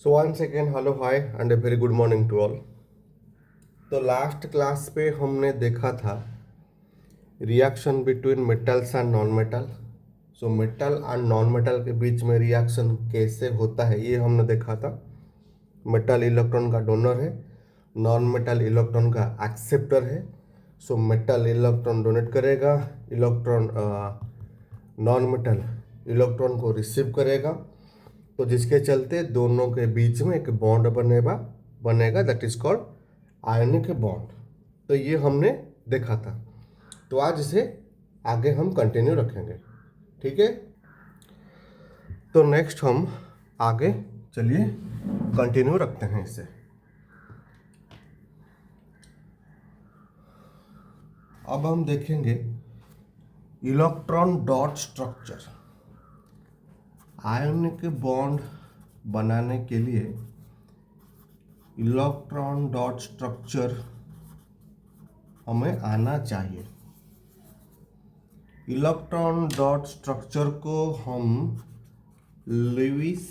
So one second hello hi and a very good morning to all. तो last class पे हमने देखा था reaction between metals and non metal. So metal and non metal के बीच में reaction कैसे होता है ये हमने देखा था। मेटल इलेक्ट्रॉन का डोनर है, नॉन मेटल इलेक्ट्रॉन का एक्सेप्टर है। सो मेटल इलेक्ट्रॉन डोनेट करेगा, इलेक्ट्रॉन नॉन मेटल इलेक्ट्रॉन को रिसीव करेगा। तो जिसके चलते दोनों के बीच में एक बॉन्ड बनेगा that is called ionic bond. तो ये हमने देखा था। तो आज इसे आगे हम कंटिन्यू रखेंगे, ठीक है। तो नेक्स्ट हम आगे चलिए कंटिन्यू रखते हैं इसे। अब हम देखेंगे electron dot structure. Ionic bond बनाने के लिए इलेक्ट्रॉन डॉट स्ट्रक्चर हमें आना चाहिए। इलेक्ट्रॉन डॉट स्ट्रक्चर को हम लुईस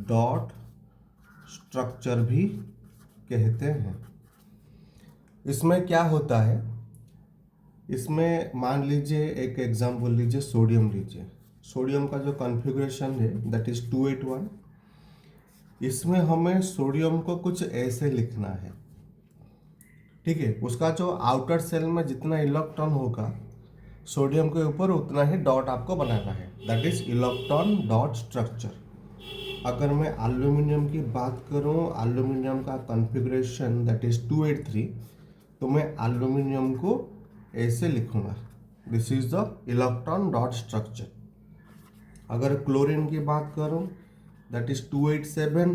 डॉट स्ट्रक्चर भी कहते हैं। इसमें क्या होता है, इसमें मान लीजिए एक एग्जांपल लीजिए, सोडियम लीजिए। सोडियम का जो कॉन्फ़िगरेशन है दैट इज 281। इसमें हमें सोडियम को कुछ ऐसे लिखना है, ठीक है। उसका जो आउटर सेल में जितना इलेक्ट्रॉन होगा सोडियम के ऊपर उतना ही डॉट आपको बनाना है, that is electron dot structure. अगर मैं एल्यूमिनियम की बात करूं, एल्यूमिनियम का कॉन्फ़िगरेशन दैट इज 283, तो मैं एल्यूमिनियम को ऐसे लिखूंगा, this is the electron dot structure. अगर क्लोरीन की बात करूं दैट इज 287,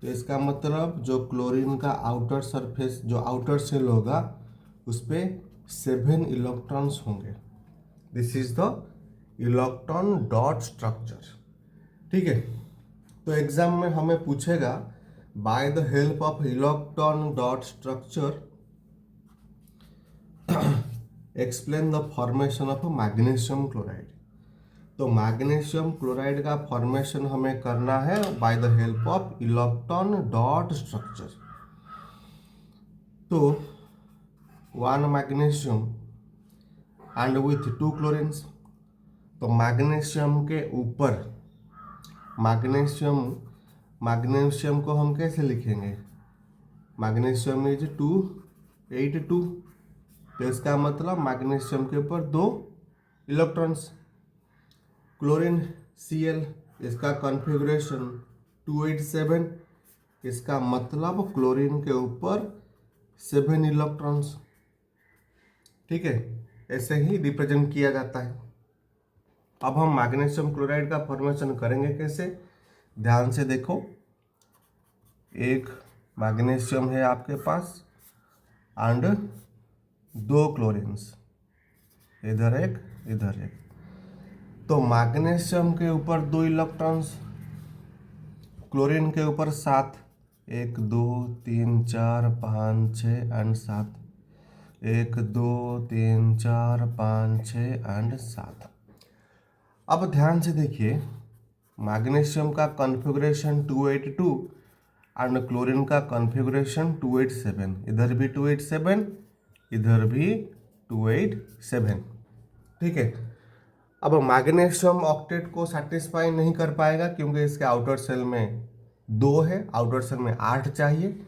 तो इसका मतलब जो क्लोरीन का आउटर सरफेस, जो आउटर सेल होगा उस पर 7 इलेक्ट्रॉन्स होंगे। This is the electron dot structure, ठीक है। तो एग्जाम में हमें पूछेगा by the help of electron dot structure explain the formation of magnesium chloride. तो मैग्नीशियम क्लोराइड का फॉर्मेशन हमें करना है by the help of electron dot structure. तो 1 मैग्नीशियम एंड विथ 2 क्लोरीन्स। तो मैग्नीशियम के ऊपर मैग्नीशियम को हम कैसे लिखेंगे, मैग्नीशियम इज 282। तो इसका मतलब मैग्नीशियम के ऊपर 2 इलेक्ट्रॉन्स। क्लोरीन Cl, इसका कॉन्फ़िगरेशन 287, इसका मतलब क्लोरीन के ऊपर 7 इलेक्ट्रॉन्स, ठीक है। ऐसे ही रिप्रेजेंट किया जाता है। अब हम मैग्नीशियम क्लोराइड का फॉर्मेशन करेंगे कैसे, ध्यान से देखो। एक मैग्नीशियम है आपके पास एंड 2 क्लोरीन्स, इधर एक इधर एक। तो मैग्नीशियम के ऊपर 2 इलेक्ट्रॉन्स, क्लोरीन के ऊपर 7, 1 2 3 4 5 6 एंड 7, 1 2 3 4 5 6 एंड 7। अब ध्यान से देखिए, मैग्नीशियम का कॉन्फ़िगरेशन 282 एंड क्लोरीन का कॉन्फ़िगरेशन 287। इधर भी 287, इधर भी 287, ठीक है। अब मैग्नीशियम ऑक्टेट को सेटिस्फाई नहीं कर पाएगा क्योंकि इसके आउटर सेल में 2 है, आउटर सेल में 8 चाहिए,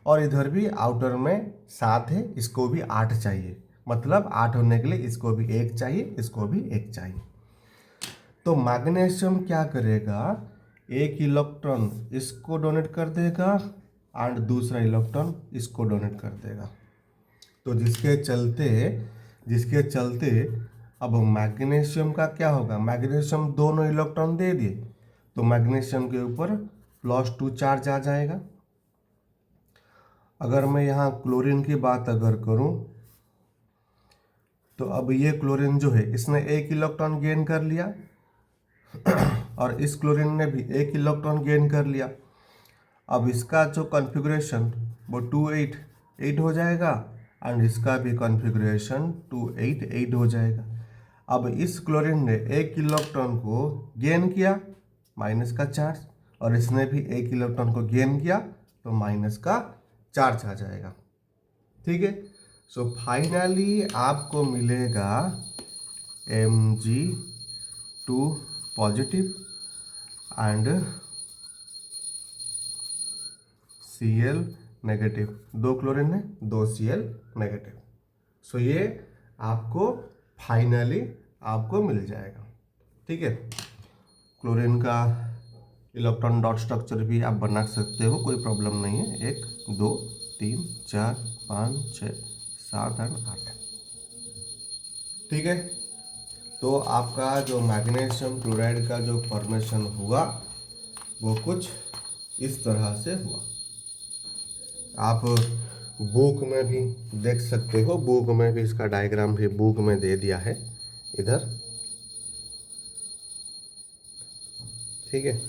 और इधर भी आउटर में 7 है, इसको भी 8 चाहिए। मतलब 8 होने के लिए इसको भी 1 चाहिए, इसको भी 1 चाहिए। तो मैग्नीशियम क्या करेगा, एक इलेक्ट्रॉन इसको डोनेट कर देगा एंड दूसरा इलेक्ट्रॉन इसको डोनेट कर देगा। तो जिसके चलते अब मैग्नीशियम का क्या होगा, मैग्नीशियम दोनों इलेक्ट्रॉन दे दिए तो मैग्नीशियम के ऊपर +2 चार्ज आ जाएगा। अगर मैं यहाँ क्लोरीन की बात अगर करूँ तो अब ये क्लोरीन जो है इसने 1 इलेक्ट्रॉन गेन कर लिया और इस क्लोरीन ने भी 1 इलेक्ट्रॉन गेन कर लिया। अब इसका जो कॉन्फ़िगरेशन वो 288 हो जाएगा एंड इसका भी कॉन्फ़िगरेशन 288 हो जाएगा। अब इस क्लोरीन ने 1 इलेक्ट्रॉन को गेन किया, माइनस का चार्ज, और इसने भी एक इलेक्ट्रॉन को गेन किया तो माइनस का चार्ज आ जाएगा। ठीक है, सो फाइनली आपको मिलेगा Mg2 positive and Cl negative. 2 chlorine है, 2 Cl नेगेटिव। सो ये आपको फाइनली आपको मिल जाएगा। ठीक है, क्लोरीन का इलेक्ट्रॉन डॉट स्ट्रक्चर भी आप बना सकते हो, कोई प्रॉब्लम नहीं है। 1 2 3 4 5 6 7 और 8। ठीक है, तो आपका जो मैग्नीशियम क्लोराइड का जो फॉर्मेशन हुआ वो कुछ इस तरह से हुआ। आप बुक में भी देख सकते हो, बुक में भी इसका डायग्राम भी बुक में दे दिया है इधर। ठीक है,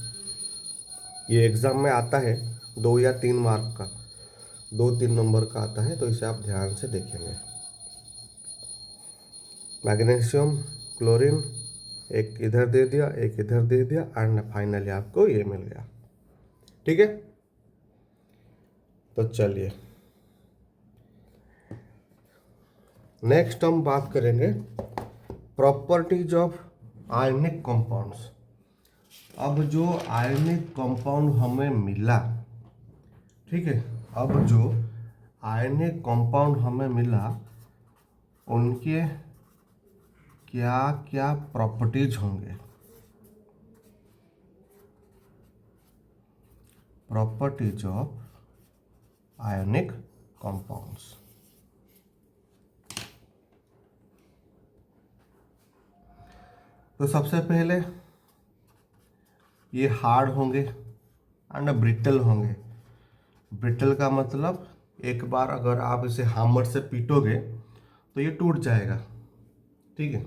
ये एग्ज़ाम में आता है 2 या 3 मार्क का, 2-3 नंबर का आता है, तो इसे आप ध्यान से देखेंगे। मैग्नीशियम क्लोरीन एक इधर दे दिया, एक इधर दे दिया एंड फाइनली आपको ये मिल गया। ठीक है, तो चलिए नेक्स्ट हम बात करेंगे प्रॉपर्टीज ऑफ आयनिक कंपाउंड्स। अब जो आयनिक कंपाउंड हमें मिला, ठीक है, अब जो आयनिक कंपाउंड हमें मिला उनके क्या क्या प्रॉपर्टीज होंगे। Properties of ionic compounds. तो सबसे पहले ये हार्ड होंगे एंड ब्रिटल होंगे। ब्रिटल का मतलब एक बार अगर आप इसे हैमर से पीटोगे तो ये टूट जाएगा। ठीक है,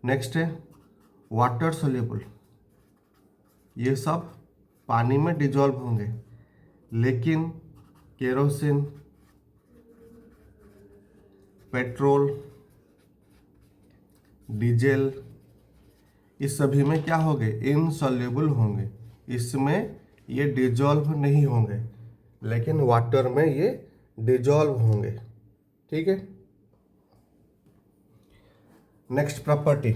नेक्स्ट है वाटर सोल्यूबल। ये सब पानी में डिजॉल्व होंगे, लेकिन केरोसिन, पेट्रोल, डीजल, इस सभी में क्या होंगे, इनसॉल्युबल होंगे। इसमें ये डिजॉल्व नहीं होंगे, लेकिन वाटर में ये डिजॉल्व होंगे। ठीक है, next property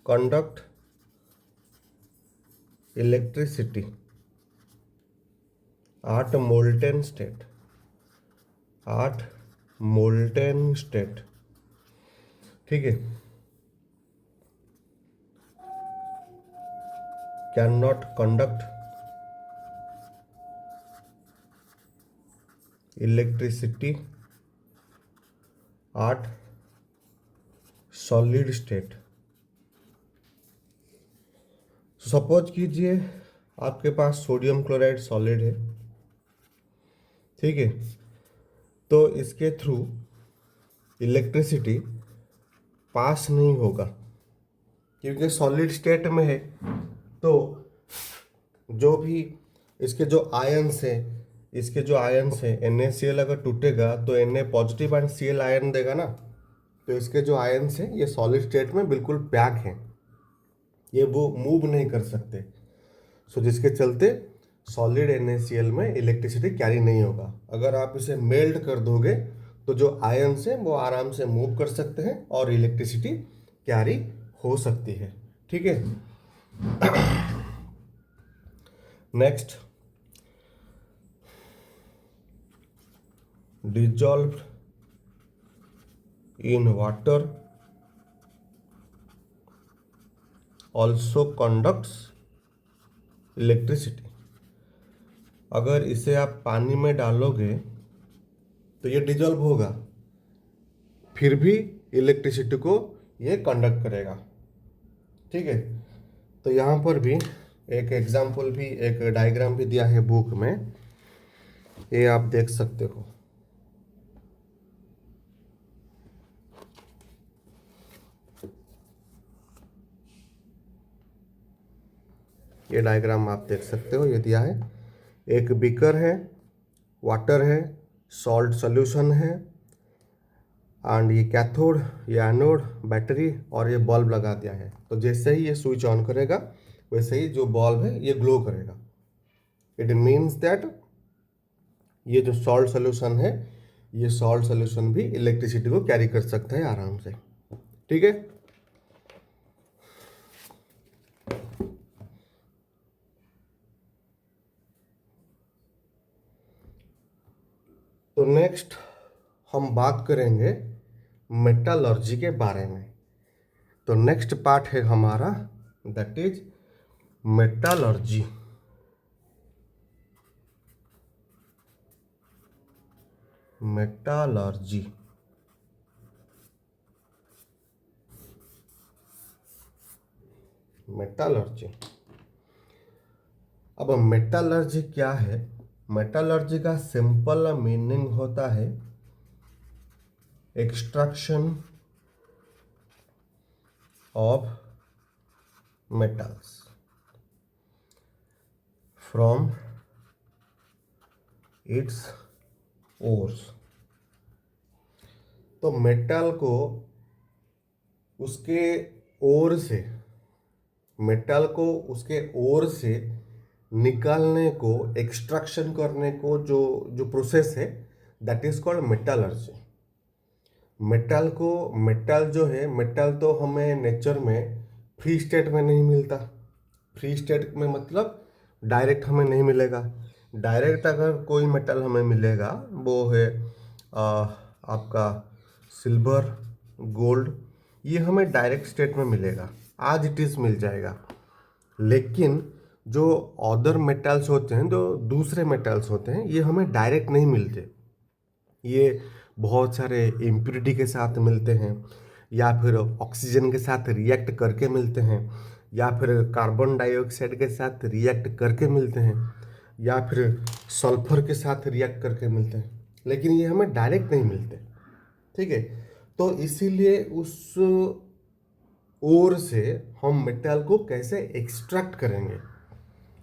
conduct electricity at molten state. At molten state, ठीक है, can not conduct electricity at solid state. Suppose कीजिए आपके पास सोडियम क्लोराइड सॉलिड है, ठीक है, तो इसके थ्रू इलेक्ट्रिसिटी पास नहीं होगा क्योंकि सॉलिड स्टेट में है। तो जो भी इसके जो आयन्स है, इसके जो आयन्स है NaCl अगर टूटेगा तो Na positive and Cl ion देगा ना। तो इसके जो आयन्स हैं ये सॉलिड स्टेट में बिल्कुल पैक हैं, ये वो मूव नहीं कर सकते। सो जिसके चलते सॉलिड NaCl में इलेक्ट्रिसिटी कैरी नहीं होगा। अगर आप इसे मेल्ट कर दोगे तो जो आयन्स हैं वो आराम से मूव कर सकते हैं और इलेक्ट्रिसिटी कैरी हो सकती है। ठीक है, next dissolved in water also conducts electricity। अगर इसे आप पानी में डालोगे तो ये डिजॉल्व होगा, फिर भी इलेक्ट्रिसिटी को ये कंडक्ट करेगा। ठीक है, तो यहाँ पर भी एक एग्जाम्पल भी, एक डायग्राम भी दिया है बुक में, ये आप देख सकते हो। ये डायग्राम आप देख सकते हो, ये दिया है। एक बीकर है, वाटर है, सॉल्ट सोल्यूशन है एंड ये कैथोड, ये एनोड, बैटरी और ये बल्ब लगा दिया है। तो जैसे ही ये स्विच ऑन करेगा वैसे ही जो बल्ब है ये ग्लो करेगा। इट मीन्स दैट ये जो सॉल्ट सोल्यूशन है, ये सॉल्ट सोल्यूशन भी इलेक्ट्रिसिटी को कैरी कर सकता है आराम से। ठीक है, तो नेक्स्ट हम बात करेंगे मेटालर्जी के बारे में। तो नेक्स्ट पार्ट है हमारा, that is metallurgy. Metallurgy metallurgy अब मेटालर्जी क्या है? मेटालर्जी का सिंपल मीनिंग होता है extraction of metals from its ores. तो मेटल को उसके ओर से, मेटल को उसके ओर से निकालने को, एक्सट्रैक्शन करने को जो जो प्रोसेस है that is called metallurgy. Metal को, मेटल जो है, मेटल तो हमें नेचर में फ्री स्टेट में नहीं मिलता। फ्री स्टेट में मतलब डायरेक्ट हमें नहीं मिलेगा। डायरेक्ट अगर कोई मेटल हमें मिलेगा वो है आपका सिल्वर, गोल्ड, ये हमें डायरेक्ट स्टेट में मिलेगा, आज इट इज़ मिल जाएगा। लेकिन जो अदर मेटल्स होते हैं, जो दूसरे मेटल्स होते हैं, ये हमें डायरेक्ट नहीं मिलते। ये बहुत सारे इम्प्यूरिटी के साथ मिलते हैं, या फिर ऑक्सीजन के साथ रिएक्ट करके मिलते हैं, या फिर कार्बन डाइऑक्साइड के साथ रिएक्ट करके मिलते हैं, या फिर सल्फर के साथ रिएक्ट करके मिलते हैं, लेकिन ये हमें डायरेक्ट नहीं मिलते। ठीक है, तो इसीलिए उस ओर से हम मेटल को कैसे एक्सट्रैक्ट करेंगे,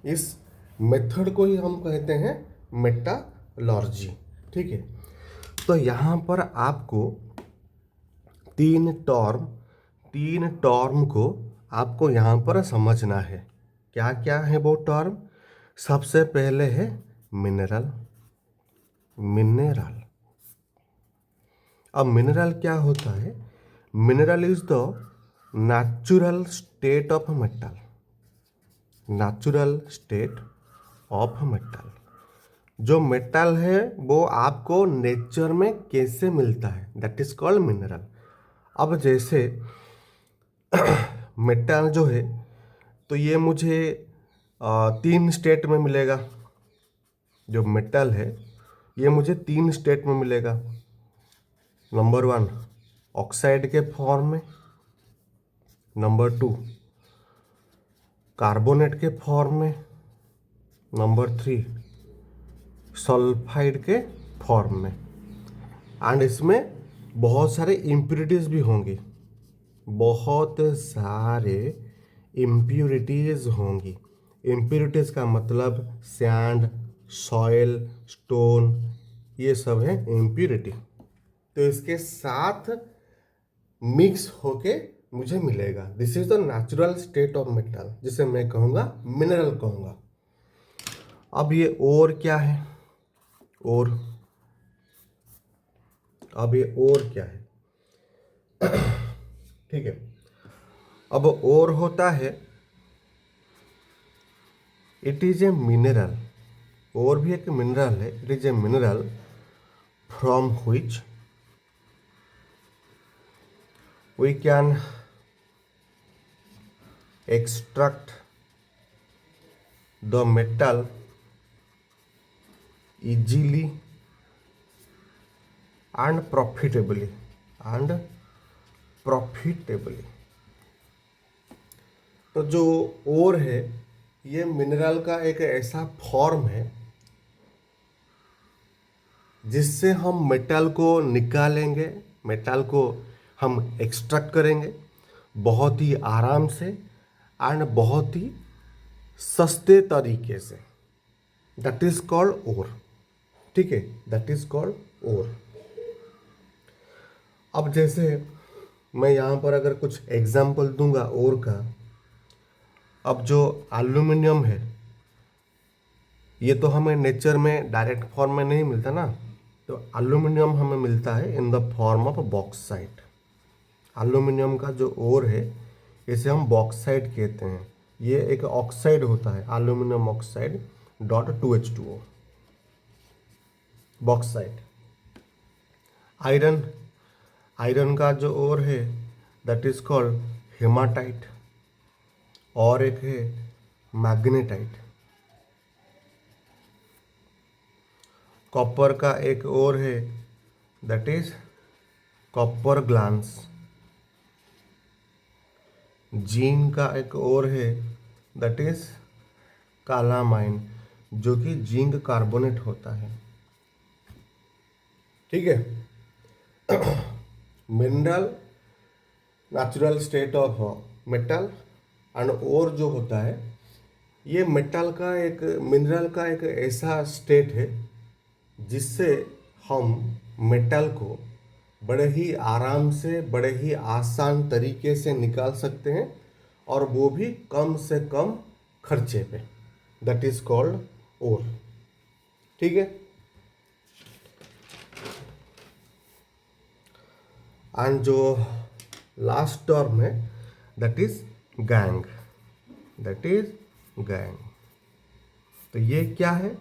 इस मेथड को ही हम कहते हैं मेटालर्जी। ठीक है, तो यहाँ पर आपको तीन टर्म को आपको यहाँ पर समझना है। क्या क्या है वो टर्म? सबसे पहले है मिनरल। मिनरल, अब मिनरल क्या होता है? Mineral is the natural state of metal. Natural state of metal, जो मेटल है वो आपको नेचर में कैसे मिलता है, दैट इज कॉल्ड मिनरल। अब जैसे मेटल जो है, तो ये मुझे 3 स्टेट में मिलेगा। जो मेटल है ये मुझे 3 स्टेट में मिलेगा। नंबर 1 ऑक्साइड के फॉर्म में, नंबर 2 कार्बोनेट के फॉर्म में, नंबर 3 सल्फाइड के फॉर्म में। एंड इसमें बहुत सारे इम्प्यूरिटीज भी होंगी, बहुत सारे इम्प्यूरिटीज होंगी। इम्प्यूरिटीज का मतलब सैंड, सॉइल, स्टोन, ये सब है इम्प्यूरिटी। तो इसके साथ मिक्स होके मुझे मिलेगा। This is the natural state of metal, जिसे मैं कहूँगा मिनरल कहूँगा। अब ये और क्या है? और अब ये और क्या है? ठीक है, अब और होता है इट इज ए मिनरल। और भी एक मिनरल है, it is a mineral from which we can extract the metal easily and profitably तो जो ओर है, ये मिनरल का एक ऐसा फॉर्म है जिससे हम मेटल को निकालेंगे, मेटल को हम एक्सट्रैक्ट करेंगे बहुत ही आराम से एंड बहुत ही सस्ते तरीके से। दैट इज कॉल्ड ओर। ठीक है, दैट इज कॉल्ड ओर। अब जैसे मैं यहाँ पर अगर कुछ एग्जाम्पल दूंगा और का, अब जो एल्यूमिनियम है ये तो हमें नेचर में डायरेक्ट फॉर्म में नहीं मिलता ना, तो एल्यूमिनियम हमें मिलता है in the form of bauxite. Aluminium का जो ओर है इसे हम बॉक्साइट कहते हैं। ये एक ऑक्साइड होता है, aluminium oxide dot 2H2O, bauxite. Iron, iron का जो ओर है दैट इज कॉल्ड हेमाटाइट, और एक है मैग्नेटाइट। कॉपर का एक और है that is copper glance. Zinc का एक और है दैट इज कालामाइन, जो कि जिंक कार्बोनेट होता है। ठीक है। Mineral natural state of metal and ore जो होता है, ये मेटल का एक, मिनरल का एक ऐसा स्टेट है जिससे हम मेटल को बड़े ही आराम से, बड़े ही आसान तरीके से निकाल सकते हैं, और वो भी कम से कम खर्चे पे। दैट इज कॉल्ड ओर। ठीक है। एंड जो लास्ट टर्म है that is gang, that is gang. तो ये क्या है?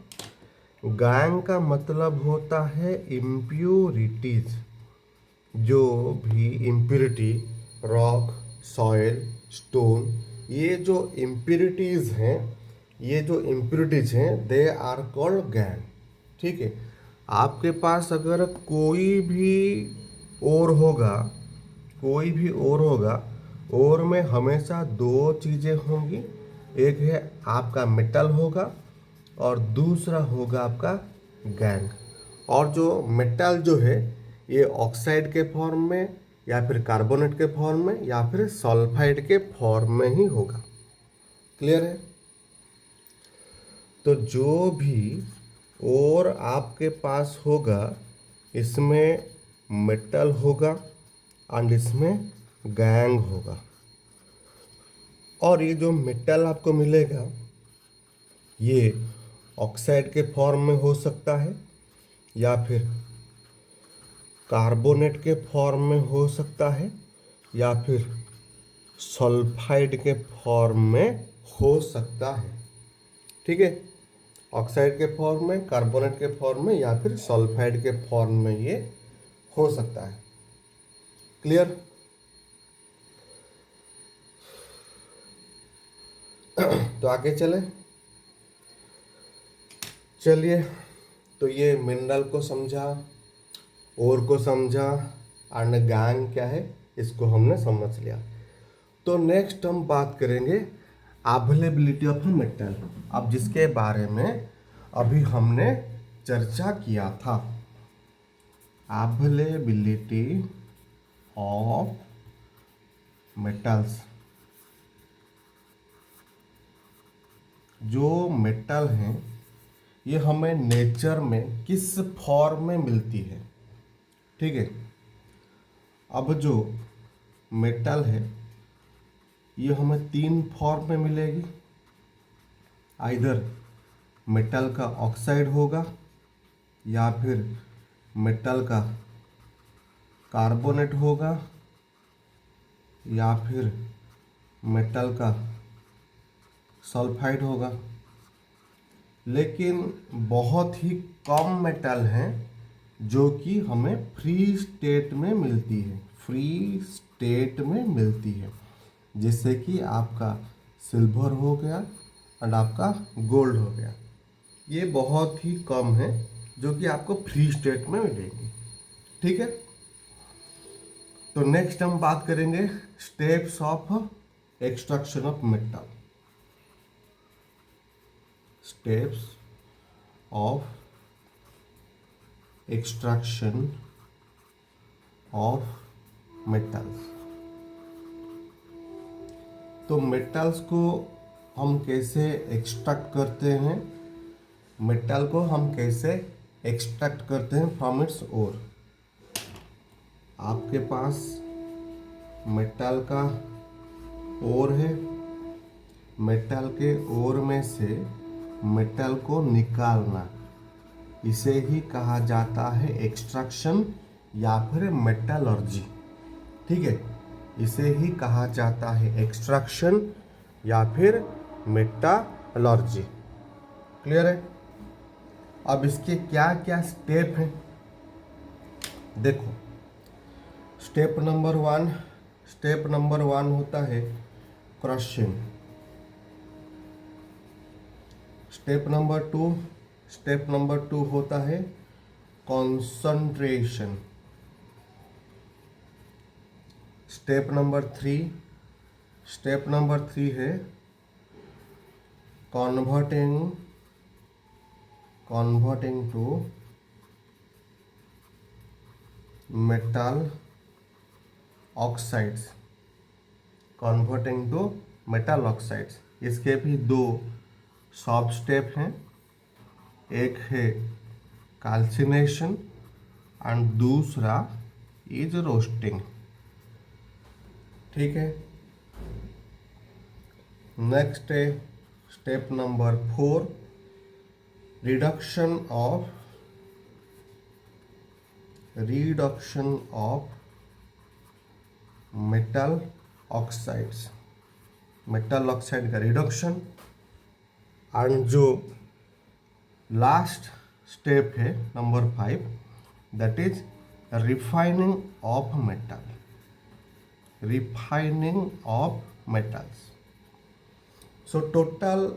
गैंग का मतलब होता है इम्प्योरिटीज। जो भी इम्प्योरिटी, रॉक, सॉइल, स्टोन, ये जो इम्प्योरिटीज हैं, ये जो इम्प्योरिटीज हैं दे आर कॉल्ड गैंग। ठीक है। आपके पास अगर कोई भी और होगा, कोई भी और होगा, और में हमेशा दो चीज़ें होंगी। एक है आपका मेटल होगा और दूसरा होगा आपका गैंग। और जो मेटल जो है ये ऑक्साइड के फॉर्म में, या फिर कार्बोनेट के फॉर्म में, या फिर सल्फाइड के फॉर्म में ही होगा। क्लियर है? तो जो भी और आपके पास होगा इसमें मेटल होगा एंड इसमें गैंग होगा। और ये जो मेटल आपको मिलेगा ये ऑक्साइड के फॉर्म में हो सकता है, या फिर कार्बोनेट के फॉर्म में हो सकता है, या फिर सल्फाइड के फॉर्म में हो सकता है। ठीक है। ऑक्साइड के फॉर्म में, कार्बोनेट के फॉर्म में, या फिर सल्फाइड के फॉर्म में ये हो सकता है। क्लियर? तो आगे चले। चलिए, तो ये मिनरल को समझा, ओर को समझा, एंड गैंग क्या है इसको हमने समझ लिया। तो नेक्स्ट हम बात करेंगे अवेलेबिलिटी ऑफ मेटल, अब जिसके बारे में अभी हमने चर्चा किया था। Availability of metals. जो मेटल हैं ये हमें नेचर में किस फॉर्म में मिलती है। ठीक है। अब जो मेटल है ये हमें तीन फॉर्म में मिलेगी। आइदर मेटल का ऑक्साइड होगा, या फिर मेटल का कार्बोनेट होगा, या फिर मेटल का सल्फाइड होगा। लेकिन बहुत ही कम मेटल हैं जो कि हमें फ्री स्टेट में मिलती है, फ्री स्टेट में मिलती है। जैसे कि आपका सिल्वर हो गया एंड आपका गोल्ड हो गया। ये बहुत ही कम है जो कि आपको फ्री स्टेट में मिलेंगी। ठीक है। तो नेक्स्ट हम बात करेंगे steps of extraction of metal. Steps of extraction of metals. तो मेटल्स को हम कैसे एक्सट्रैक्ट करते हैं, मेटल को हम कैसे एक्सट्रैक्ट करते हैं फ्रॉम इट्स ओर। आपके पास मेटल का ओर है, मेटल के ओर में से मेटल को निकालना, इसे ही कहा जाता है एक्सट्रैक्शन या फिर मेटलर्जी। ठीक है, इसे ही कहा जाता है एक्सट्रैक्शन या फिर मेटलर्जी। क्लियर है? अब इसके क्या क्या स्टेप हैं देखो। स्टेप नंबर वन होता है क्रशिंग। स्टेप नंबर टू होता है कॉन्सेंट्रेशन। स्टेप नंबर थ्री है कन्वर्टिंग टू मेटल ऑक्साइड्स। इसके भी दो सब स्टेप हैं, एक है कैल्सिनेशन एंड दूसरा इज रोस्टिंग। ठीक है, नेक्स्ट है step number 4 reduction of metal oxide का रिडक्शन। एंड जो लास्ट स्टेप है number 5, that is refining of metals. So total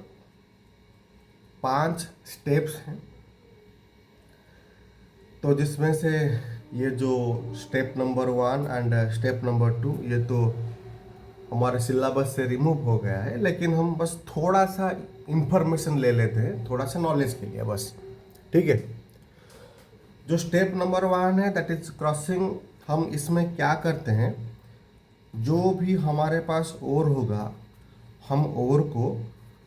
5 steps हैं। तो जिसमें से ये जो step number 1 and step number 2 ये तो हमारे सिलेबस से रिमूव हो गया है, लेकिन हम बस थोड़ा सा इंफॉर्मेशन ले लेते हैं, थोड़ा सा नॉलेज के लिए बस। ठीक है, जो स्टेप नंबर 1 है दैट इज क्रॉसिंग। हम इसमें क्या करते हैं, जो भी हमारे पास ओर होगा हम ओर को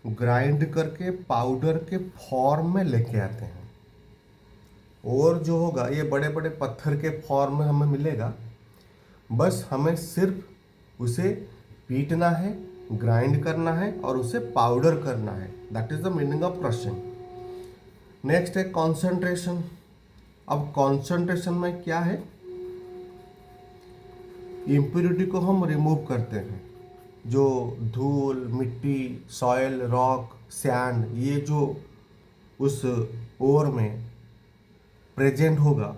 ग्राइंड करके पाउडर के फॉर्म में लेके आते हैं। और जो होगा ये बड़े बड़े पत्थर के फॉर्म में हमें मिलेगा, बस हमें सिर्फ उसे पीटना है, ग्राइंड करना है और उसे पाउडर करना है। That is the meaning of crushing. Next है कॉन्सेंट्रेशन। अब कॉन्सेंट्रेशन में क्या है, इम्प्योरिटी को हम रिमूव करते हैं। जो धूल, मिट्टी, सॉइल, रॉक, सैंड, ये जो उस ओर में प्रेजेंट होगा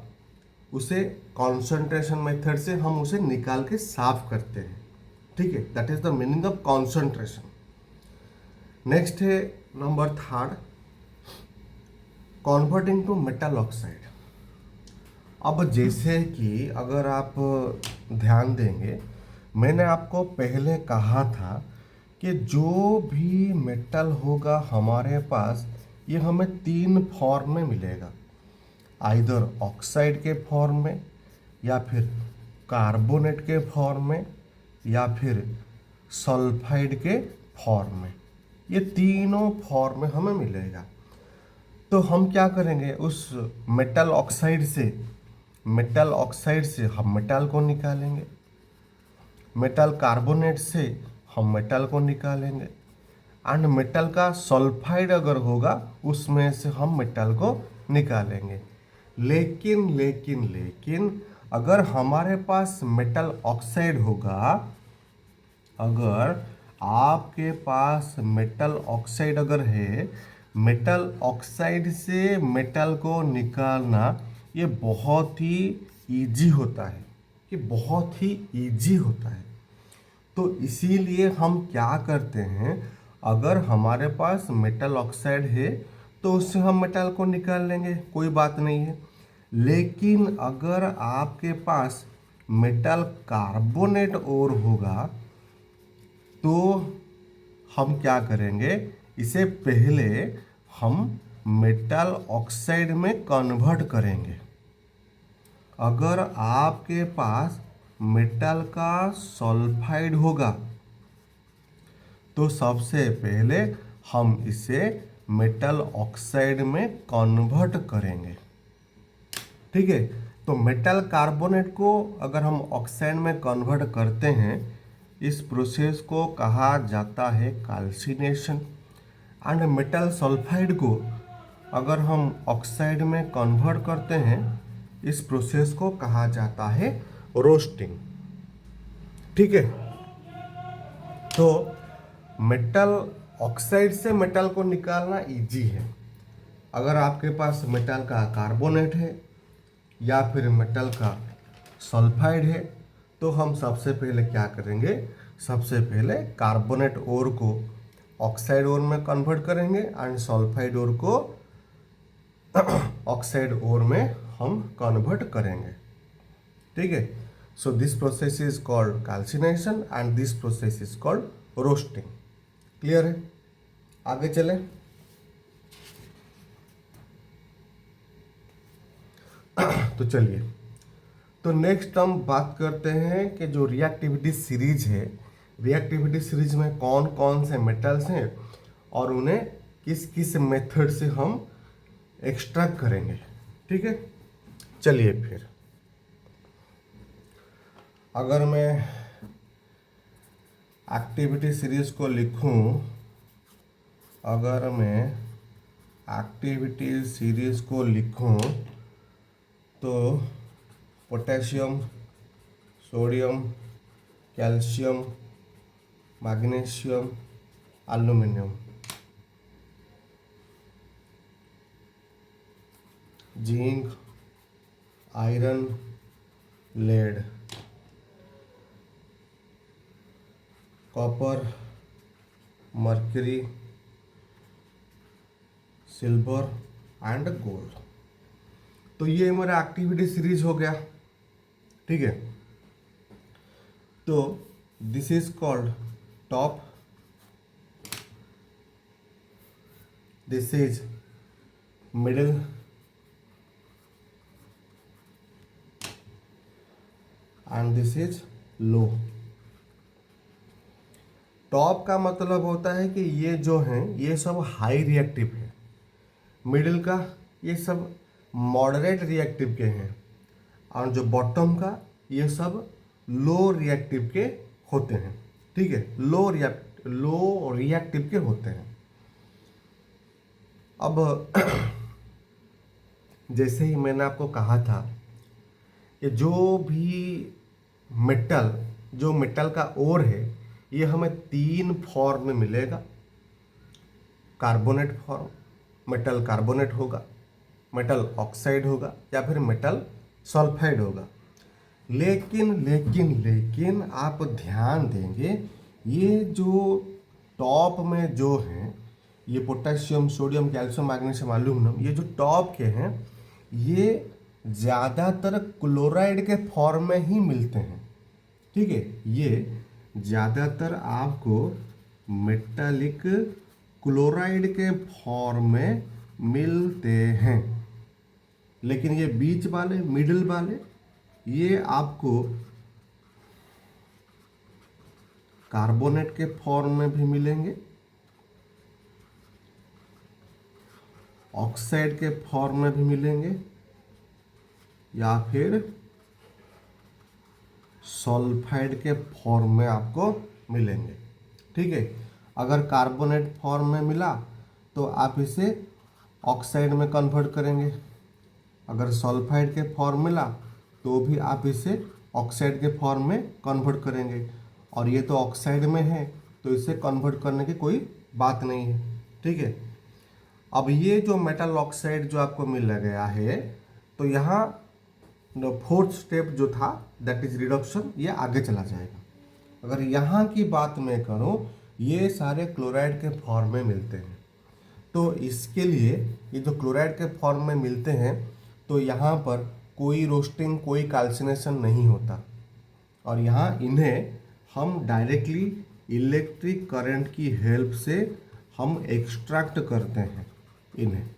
उसे कॉन्सेंट्रेशन मेथड से हम उसे निकाल के साफ करते हैं। ठीक है, that is the meaning of concentration. Next है number 3 converting to metal oxide. अब जैसे कि अगर आप ध्यान देंगे, मैंने आपको पहले कहा था कि जो भी मेटल होगा हमारे पास ये हमें 3 फॉर्म में मिलेगा, आइदर ऑक्साइड के फॉर्म में या फिर कार्बोनेट के फॉर्म में या फिर सल्फाइड के फॉर्म में। ये तीनों फॉर्म में हमें मिलेगा। तो हम क्या करेंगे, उस मेटल ऑक्साइड से हम मेटल को निकालेंगे, मेटल कार्बोनेट से हम मेटल को निकालेंगे, एंड मेटल का सल्फाइड अगर होगा उसमें से हम मेटल को निकालेंगे। लेकिन अगर हमारे पास मेटल ऑक्साइड होगा, अगर आपके पास मेटल ऑक्साइड अगर है, मेटल ऑक्साइड से मेटल को निकालना ये बहुत ही इजी होता है, ये बहुत ही इजी होता है। तो इसीलिए हम क्या करते हैं, अगर हमारे पास मेटल ऑक्साइड है तो उससे हम मेटल को निकाल लेंगे, कोई बात नहीं है। लेकिन अगर आपके पास मेटल कार्बोनेट और होगा तो हम क्या करेंगे, इसे पहले हम मेटल ऑक्साइड में कन्वर्ट करेंगे। अगर आपके पास मेटल का सल्फाइड होगा तो सबसे पहले हम इसे मेटल ऑक्साइड में कन्वर्ट करेंगे। ठीक है, तो मेटल कार्बोनेट को अगर हम ऑक्साइड में कन्वर्ट करते हैं, इस प्रोसेस को कहा जाता है कैल्सिनेशन। एंड मेटल सल्फाइड को अगर हम ऑक्साइड में कन्वर्ट करते हैं, इस प्रोसेस को कहा जाता है रोस्टिंग। ठीक है, तो मेटल ऑक्साइड से मेटल को निकालना इजी है। अगर आपके पास मेटल का कार्बोनेट है या फिर मेटल का सल्फाइड है, तो हम सबसे पहले क्या करेंगे, सबसे पहले कार्बोनेट ओर को ऑक्साइड ओर में कन्वर्ट करेंगे एंड सल्फाइड ओर को ऑक्साइड ओर में हम कन्वर्ट करेंगे। ठीक है, so this process is called calcination and this process is called roasting. Clear है? आगे चले। तो चलिए, तो नेक्स्ट हम बात करते हैं कि जो रिएक्टिविटी सीरीज है, रिएक्टिविटी सीरीज में कौन कौन से मेटल्स हैं और उन्हें किस किस मेथड से हम एक्सट्रैक्ट करेंगे। ठीक है, चलिए फिर अगर मैं एक्टिविटी सीरीज को लिखूं, अगर मैं एक्टिविटी सीरीज को लिखूं तो potassium, sodium, calcium, magnesium, aluminium, zinc, iron, lead, copper, mercury, silver and gold. तो ये हमारा एक्टिविटी सीरीज हो गया। ठीक है, तो this is called top, this is middle, and this is low. Top का मतलब होता है कि ये जो हैं ये सब हाई रिएक्टिव है, मिडिल का ये सब मॉडरेट रिएक्टिव के हैं, और जो बॉटम का ये सब लो रिएक्टिव के होते हैं। ठीक है, लो रिएक्टिव के होते हैं। अब जैसे ही मैंने आपको कहा था कि जो भी मेटल का ओर है, ये हमें 3 फॉर्म में मिलेगा। कार्बोनेट फॉर्म, मेटल कार्बोनेट होगा, मेटल ऑक्साइड होगा, या फिर मेटल सल्फाइड होगा। लेकिन आप ध्यान देंगे, ये जो टॉप में जो हैं, ये potassium, sodium, calcium, magnesium, aluminium, ये जो टॉप के हैं ये ज़्यादातर क्लोराइड के फॉर्म में ही मिलते हैं। ठीक है, ये ज़्यादातर आपको मेटालिक क्लोराइड के फॉर्म में मिलते हैं। लेकिन ये बीच वाले, मिडिल वाले, ये आपको कार्बोनेट के फॉर्म में भी मिलेंगे, ऑक्साइड के फॉर्म में भी मिलेंगे, या फिर सल्फाइड के फॉर्म में आपको मिलेंगे। ठीक है, अगर कार्बोनेट फॉर्म में मिला तो आप इसे ऑक्साइड में कन्वर्ट करेंगे, अगर सल्फाइड के फॉर्म मिला तो भी आप इसे ऑक्साइड के फॉर्म में कन्वर्ट करेंगे, और ये तो ऑक्साइड में है तो इसे कन्वर्ट करने की कोई बात नहीं है। ठीक है, अब ये जो मेटल ऑक्साइड जो आपको मिल गया है, तो यहाँ 4th स्टेप जो था दैट इज रिडक्शन, ये आगे चला जाएगा। अगर यहाँ की बात मैं करूँ, ये सारे क्लोराइड के फॉर्म में मिलते हैं, तो इसके लिए ये जो क्लोराइड के फॉर्म में मिलते हैं, तो यहाँ पर कोई रोस्टिंग, कोई कैल्सिनेशन नहीं होता, और यहाँ इन्हें हम डायरेक्टली इलेक्ट्रिक करंट की हेल्प से हम एक्सट्रैक्ट करते हैं इन्हें।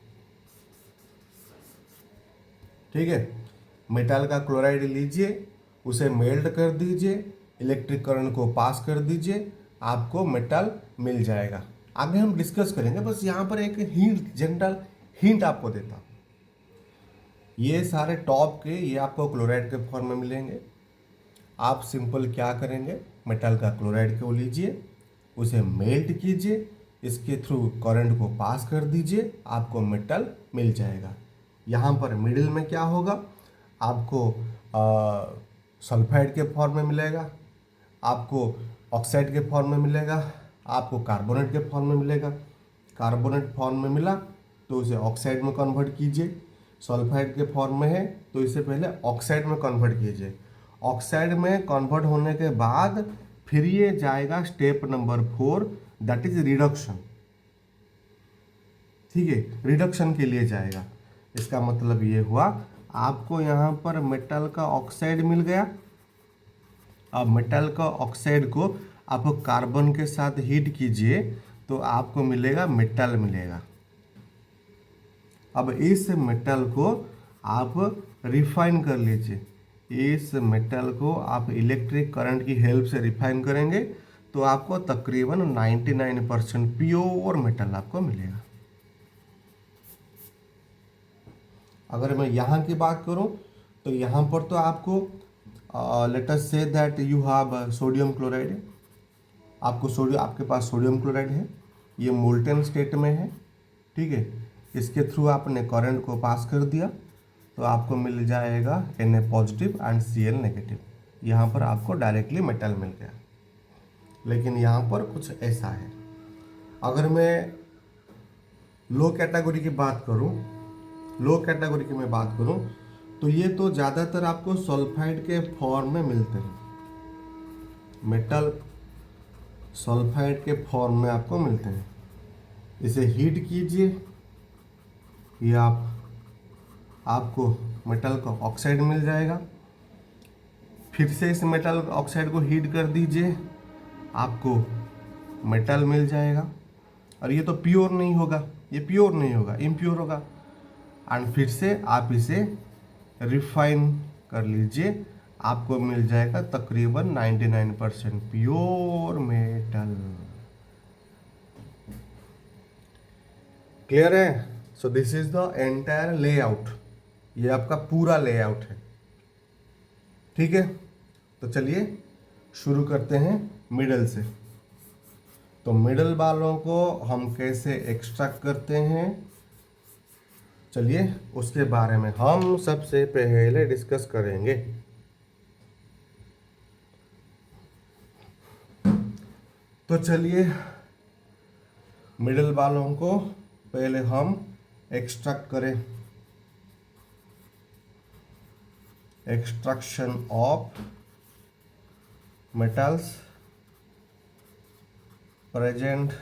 ठीक है, मेटल का क्लोराइड लीजिए, उसे मेल्ट कर दीजिए, इलेक्ट्रिक करंट को पास कर दीजिए, आपको मेटल मिल जाएगा। आगे हम डिस्कस करेंगे, बस यहाँ पर एक हिंट, जनरल हिंट आपको देता हूँ। ये सारे टॉप के ये आपको क्लोराइड के फॉर्म में मिलेंगे। आप सिंपल क्या करेंगे, मेटल का क्लोराइड को लीजिए, उसे मेल्ट कीजिए, इसके थ्रू करंट को पास कर दीजिए, आपको मेटल मिल जाएगा। यहाँ पर मिडिल में क्या होगा, आपको सल्फाइड के फॉर्म में मिलेगा, आपको ऑक्साइड के फॉर्म में मिलेगा, आपको कार्बोनेट के फॉर्म में मिलेगा। कार्बोनेट फॉर्म में मिला तो उसे ऑक्साइड में कन्वर्ट कीजिए, सल्फाइड के फॉर्म में है तो इसे पहले ऑक्साइड में कन्वर्ट कीजिए। ऑक्साइड में कन्वर्ट होने के बाद फिर ये जाएगा step number 4, that is reduction. ठीक है, रिडक्शन के लिए जाएगा। इसका मतलब ये हुआ, आपको यहाँ पर मेटल का ऑक्साइड मिल गया। अब मेटल का ऑक्साइड को आप कार्बन के साथ हीट कीजिए तो आपको मिलेगा मेटल मिलेगा। अब इस मेटल को आप रिफाइन कर लीजिए। इस मेटल को आप इलेक्ट्रिक करंट की हेल्प से रिफाइन करेंगे तो आपको तकरीबन 99% प्योर मेटल आपको मिलेगा। अगर मैं यहाँ की बात करूँ तो यहाँ पर तो आपको let us say that you have sodium chloride. आपके पास सोडियम क्लोराइड है, ये मोल्टेन स्टेट में है। ठीक है, इसके थ्रू आपने करंट को पास कर दिया तो आपको मिल जाएगा Na positive and Cl negative. यहाँ पर आपको डायरेक्टली मेटल मिल गया। लेकिन यहाँ पर कुछ ऐसा है, अगर मैं लो कैटेगरी की बात करूँ, तो ये तो ज़्यादातर आपको सल्फाइड के फॉर्म में मिलते हैं। मेटल सल्फाइड के फॉर्म में आपको मिलते हैं। इसे हीट कीजिए, ये आपको मेटल का ऑक्साइड मिल जाएगा। फिर से इस मेटल ऑक्साइड को हीट कर दीजिए, आपको मेटल मिल जाएगा। और ये तो प्योर नहीं होगा, इम्प्योर होगा। एंड फिर से आप इसे रिफाइन कर लीजिए, आपको मिल जाएगा तकरीबन 99% प्योर मेटल। क्लियर है? So this is the entire layout. ये आपका पूरा लेआउट है। ठीक है, तो चलिए शुरू करते हैं मिडल से। तो मिडल वालों को हम कैसे एक्सट्रैक्ट करते हैं, चलिए उसके बारे में हम सबसे पहले डिस्कस करेंगे। तो चलिए मिडल वालों को पहले हम एक्सट्रैक्ट करें। Extraction of metals present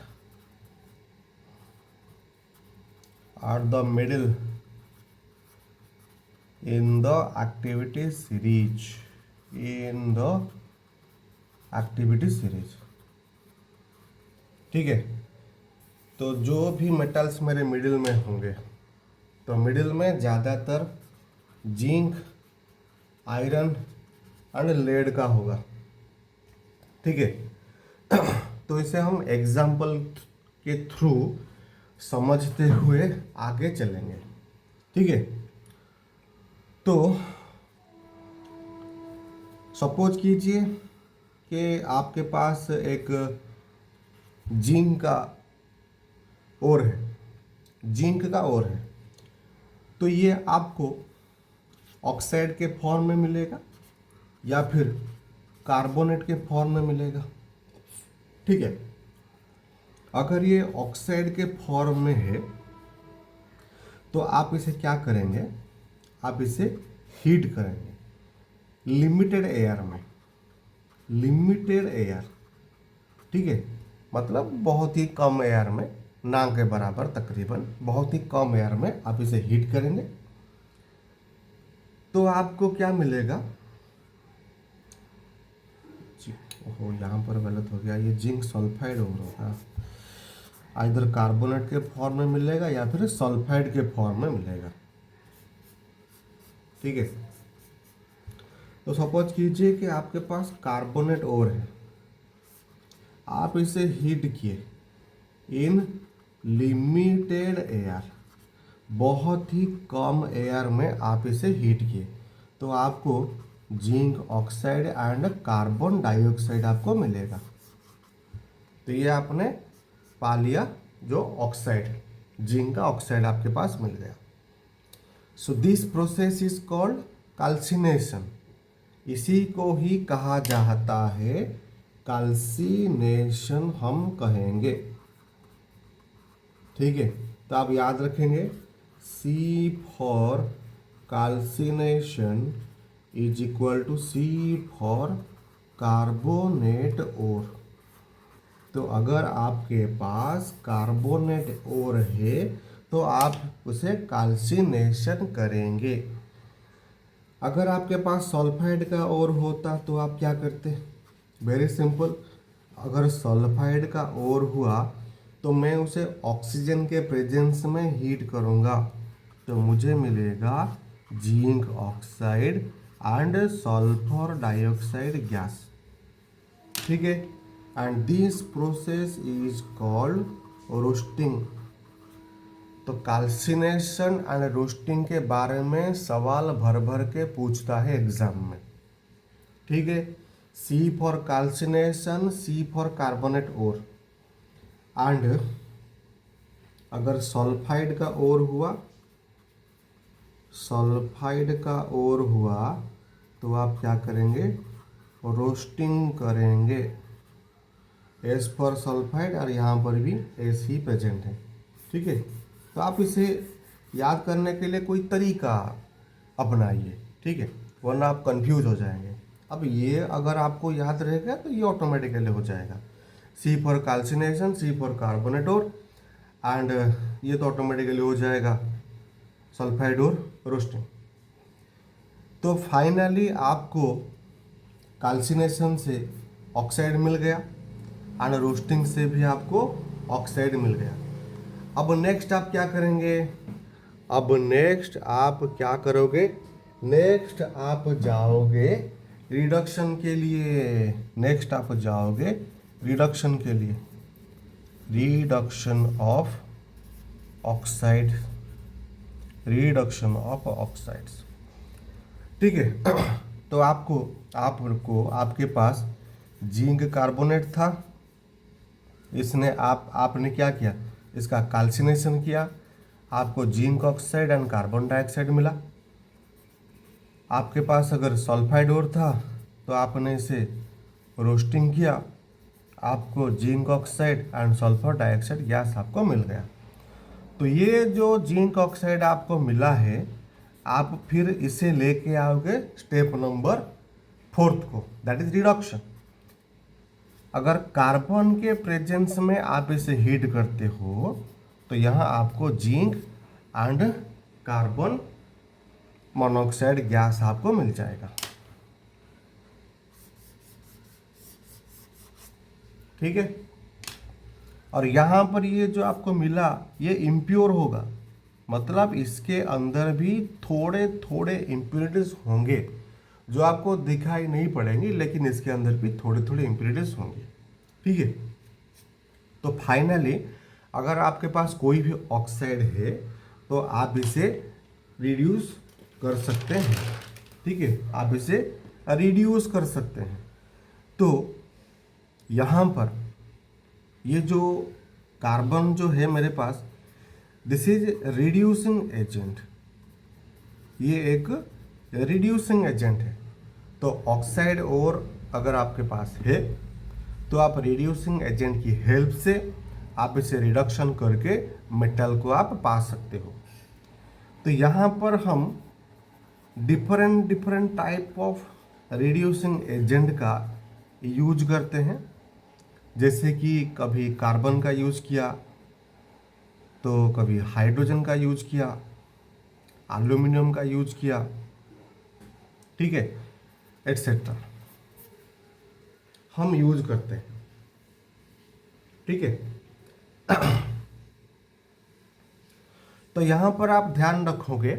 at the middle in the activity series, ठीक है। तो जो भी मेटल्स मेरे मिडिल में होंगे, तो मिडिल में ज़्यादातर जिंक, आयरन एंड लेड का होगा। ठीक है, तो इसे हम एग्जाम्पल के थ्रू समझते हुए आगे चलेंगे। ठीक है, तो सपोज कीजिए कि आपके पास एक जिंक का ओर है, तो ये आपको ऑक्साइड के फॉर्म में मिलेगा या फिर कार्बोनेट के फॉर्म में मिलेगा। ठीक है, अगर ये ऑक्साइड के फॉर्म में है तो आप इसे क्या करेंगे, आप इसे हीट करेंगे लिमिटेड एयर। ठीक है, मतलब बहुत ही कम एयर में, ना के बराबर, तकरीबन बहुत ही कम एयर में आप इसे हीट करेंगे तो आपको क्या मिलेगा। ओहो, यहाँ पर गलत हो गया, ये जिंक सल्फाइड हो रहा था। इधर कार्बोनेट के फॉर्म में मिलेगा या फिर सल्फाइड के फॉर्म में मिलेगा। ठीक है, तो सपोज कीजिए कि आपके पास कार्बोनेट ओर है, आप इसे हीट किए इन लिमिटेड एयर, बहुत ही कम एयर में आप इसे हीट किए तो आपको zinc oxide and carbon dioxide आपको मिलेगा। तो ये आपने पा लिया जो ऑक्साइड, जिंक का ऑक्साइड आपके पास मिल गया। So this process is called calcination. इसी को ही कहा जाता है कैल्सिनेशन हम कहेंगे। ठीक है, तो आप याद रखेंगे C for calcination is equal to C for carbonate ore. तो अगर आपके पास कार्बोनेट ओर है तो आप उसे कैल्सिनेशन करेंगे। अगर आपके पास सल्फाइड का ओर होता तो आप क्या करते? वेरी सिंपल, अगर सल्फाइड का ओर हुआ तो मैं उसे ऑक्सीजन के प्रेजेंस में हीट करूँगा तो मुझे मिलेगा zinc oxide and sulphur dioxide gas. ठीक है, and this process is called roasting. तो कैल्सिनेशन एंड रोस्टिंग के बारे में सवाल भर भर के पूछता है एग्जाम में। ठीक है, C for calcination, C for carbonate ore. And अगर सल्फाइड का ओर हुआ, सल्फाइड का ओर हुआ तो आप क्या करेंगे? रोस्टिंग करेंगे। S फॉर सल्फाइड और यहाँ पर भी S ही प्रेजेंट है। ठीक है, तो आप इसे याद करने के लिए कोई तरीका अपनाइए। ठीक है, वरना आप कंफ्यूज हो जाएंगे। अब ये अगर आपको याद रहेगा तो ये ऑटोमेटिकली हो जाएगा। C for calcination, C for carbonate ore and ये तो ऑटोमेटिकली हो जाएगा सल्फाइड और रोस्टिंग। तो फाइनली आपको कैल्सिनेशन से ऑक्साइड मिल गया एंड रोस्टिंग से भी आपको ऑक्साइड मिल गया। अब नेक्स्ट आप क्या करेंगे? अब नेक्स्ट आप क्या करोगे? नेक्स्ट आप जाओगे रिडक्शन के लिए। नेक्स्ट आप जाओगे रिडक्शन के लिए, reduction of oxide, reduction of oxides. ठीक है, तो आपको आपके पास जिंक कार्बोनेट था, इसने आपने क्या किया? इसका कैल्सिनेशन किया, आपको zinc oxide and carbon dioxide मिला। आपके पास अगर सल्फाइड ओर था तो आपने इसे रोस्टिंग किया, आपको zinc oxide and sulphur dioxide gas आपको मिल गया। तो ये जो जिंक ऑक्साइड आपको मिला है, आप फिर इसे लेके आओगे स्टेप नंबर 4 को, दैट इज रिडक्शन। अगर कार्बन के प्रेजेंस में आप इसे हीट करते हो तो यहाँ आपको zinc and carbon monoxide gas आपको मिल जाएगा। ठीक है, और यहाँ पर ये जो आपको मिला ये इम्प्योर होगा, मतलब इसके अंदर भी थोड़े थोड़े इम्प्योरिटीज होंगे जो आपको दिखाई नहीं पड़ेंगी, लेकिन इसके अंदर भी थोड़े थोड़े इम्प्योरिटीज होंगे। ठीक है, तो फाइनली अगर आपके पास कोई भी ऑक्साइड है तो आप इसे रिड्यूस कर सकते हैं। ठीक है, आप इसे रिड्यूस कर सकते हैं। तो यहाँ पर ये जो कार्बन जो है मेरे पास, दिस इज रिड्यूसिंग एजेंट, ये एक रिड्यूसिंग एजेंट है। तो ऑक्साइड और अगर आपके पास है तो आप रिड्यूसिंग एजेंट की हेल्प से आप इसे रिडक्शन करके मेटल को आप पा सकते हो। तो यहाँ पर हम different type of reducing agent का यूज करते हैं। जैसे कि कभी कार्बन का यूज किया, तो कभी हाइड्रोजन का यूज किया, एल्यूमिनियम का यूज किया। ठीक है, एटसेट्रा हम यूज करते हैं। ठीक है, तो यहां पर आप ध्यान रखोगे,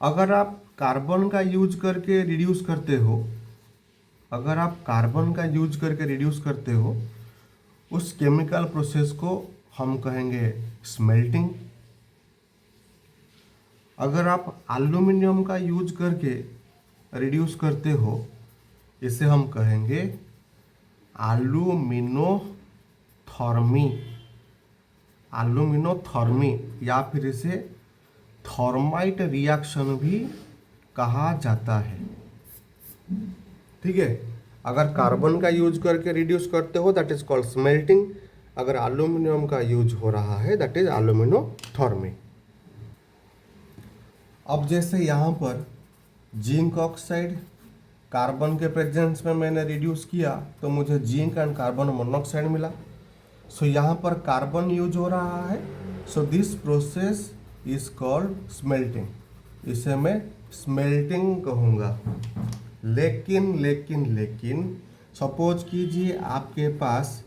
अगर आप कार्बन का यूज करके रिड्यूस करते हो, अगर आप कार्बन का यूज करके रिड्यूस करते हो, उस केमिकल प्रोसेस को हम कहेंगे स्मेल्टिंग। अगर आप एल्यूमिनियम का यूज करके रिड्यूस करते हो, इसे हम कहेंगे एल्यूमिनोथर्मी, एल्यूमिनोथर्मी, या फिर इसे थर्माइट रिएक्शन भी कहा जाता है। ठीक है, अगर कार्बन का यूज करके रिड्यूस करते हो दैट इज कॉल्ड स्मेल्टिंग, अगर एल्यूमिनियम का यूज हो रहा है दैट इज एल्यूमिनोथर्मी। अब जैसे यहाँ पर जिंक ऑक्साइड कार्बन के प्रेजेंस में मैंने रिड्यूस किया तो मुझे जिंक एंड कार्बन मोनोऑक्साइड मिला। सो यहाँ पर कार्बन यूज हो रहा है, so this process is called smelting, इसे मैं स्मेल्टिंग कहूँगा। लेकिन सपोज कीजिए आपके पास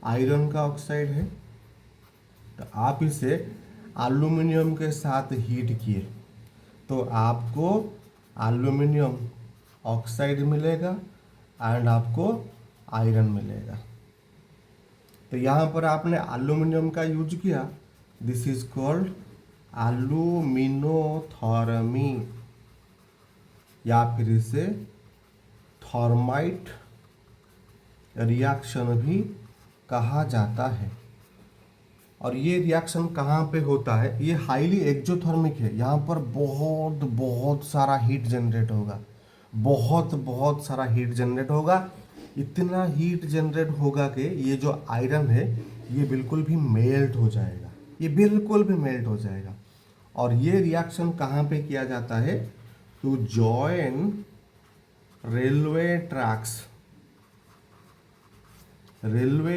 आयरन का ऑक्साइड है, तो आप इसे एल्यूमिनियम के साथ हीट किए तो आपको एल्यूमिनियम ऑक्साइड मिलेगा एंड आपको आयरन मिलेगा। तो यहाँ पर आपने एल्यूमिनियम का यूज किया, दिस इज कॉल्ड एल्यूमिनोथर्मी, या फिर इसे थर्माइट रिएक्शन भी कहा जाता है। और ये रिएक्शन कहाँ पे होता है, ये हाईली एक्जोथर्मिक है, यहाँ पर बहुत सारा हीट जनरेट होगा, बहुत सारा हीट जनरेट होगा। इतना हीट जनरेट होगा कि ये जो आयरन है ये बिल्कुल भी मेल्ट हो जाएगा, ये बिल्कुल भी मेल्ट हो जाएगा। और ये रिएक्शन कहाँ पे किया जाता है, टू जॉइन रेलवे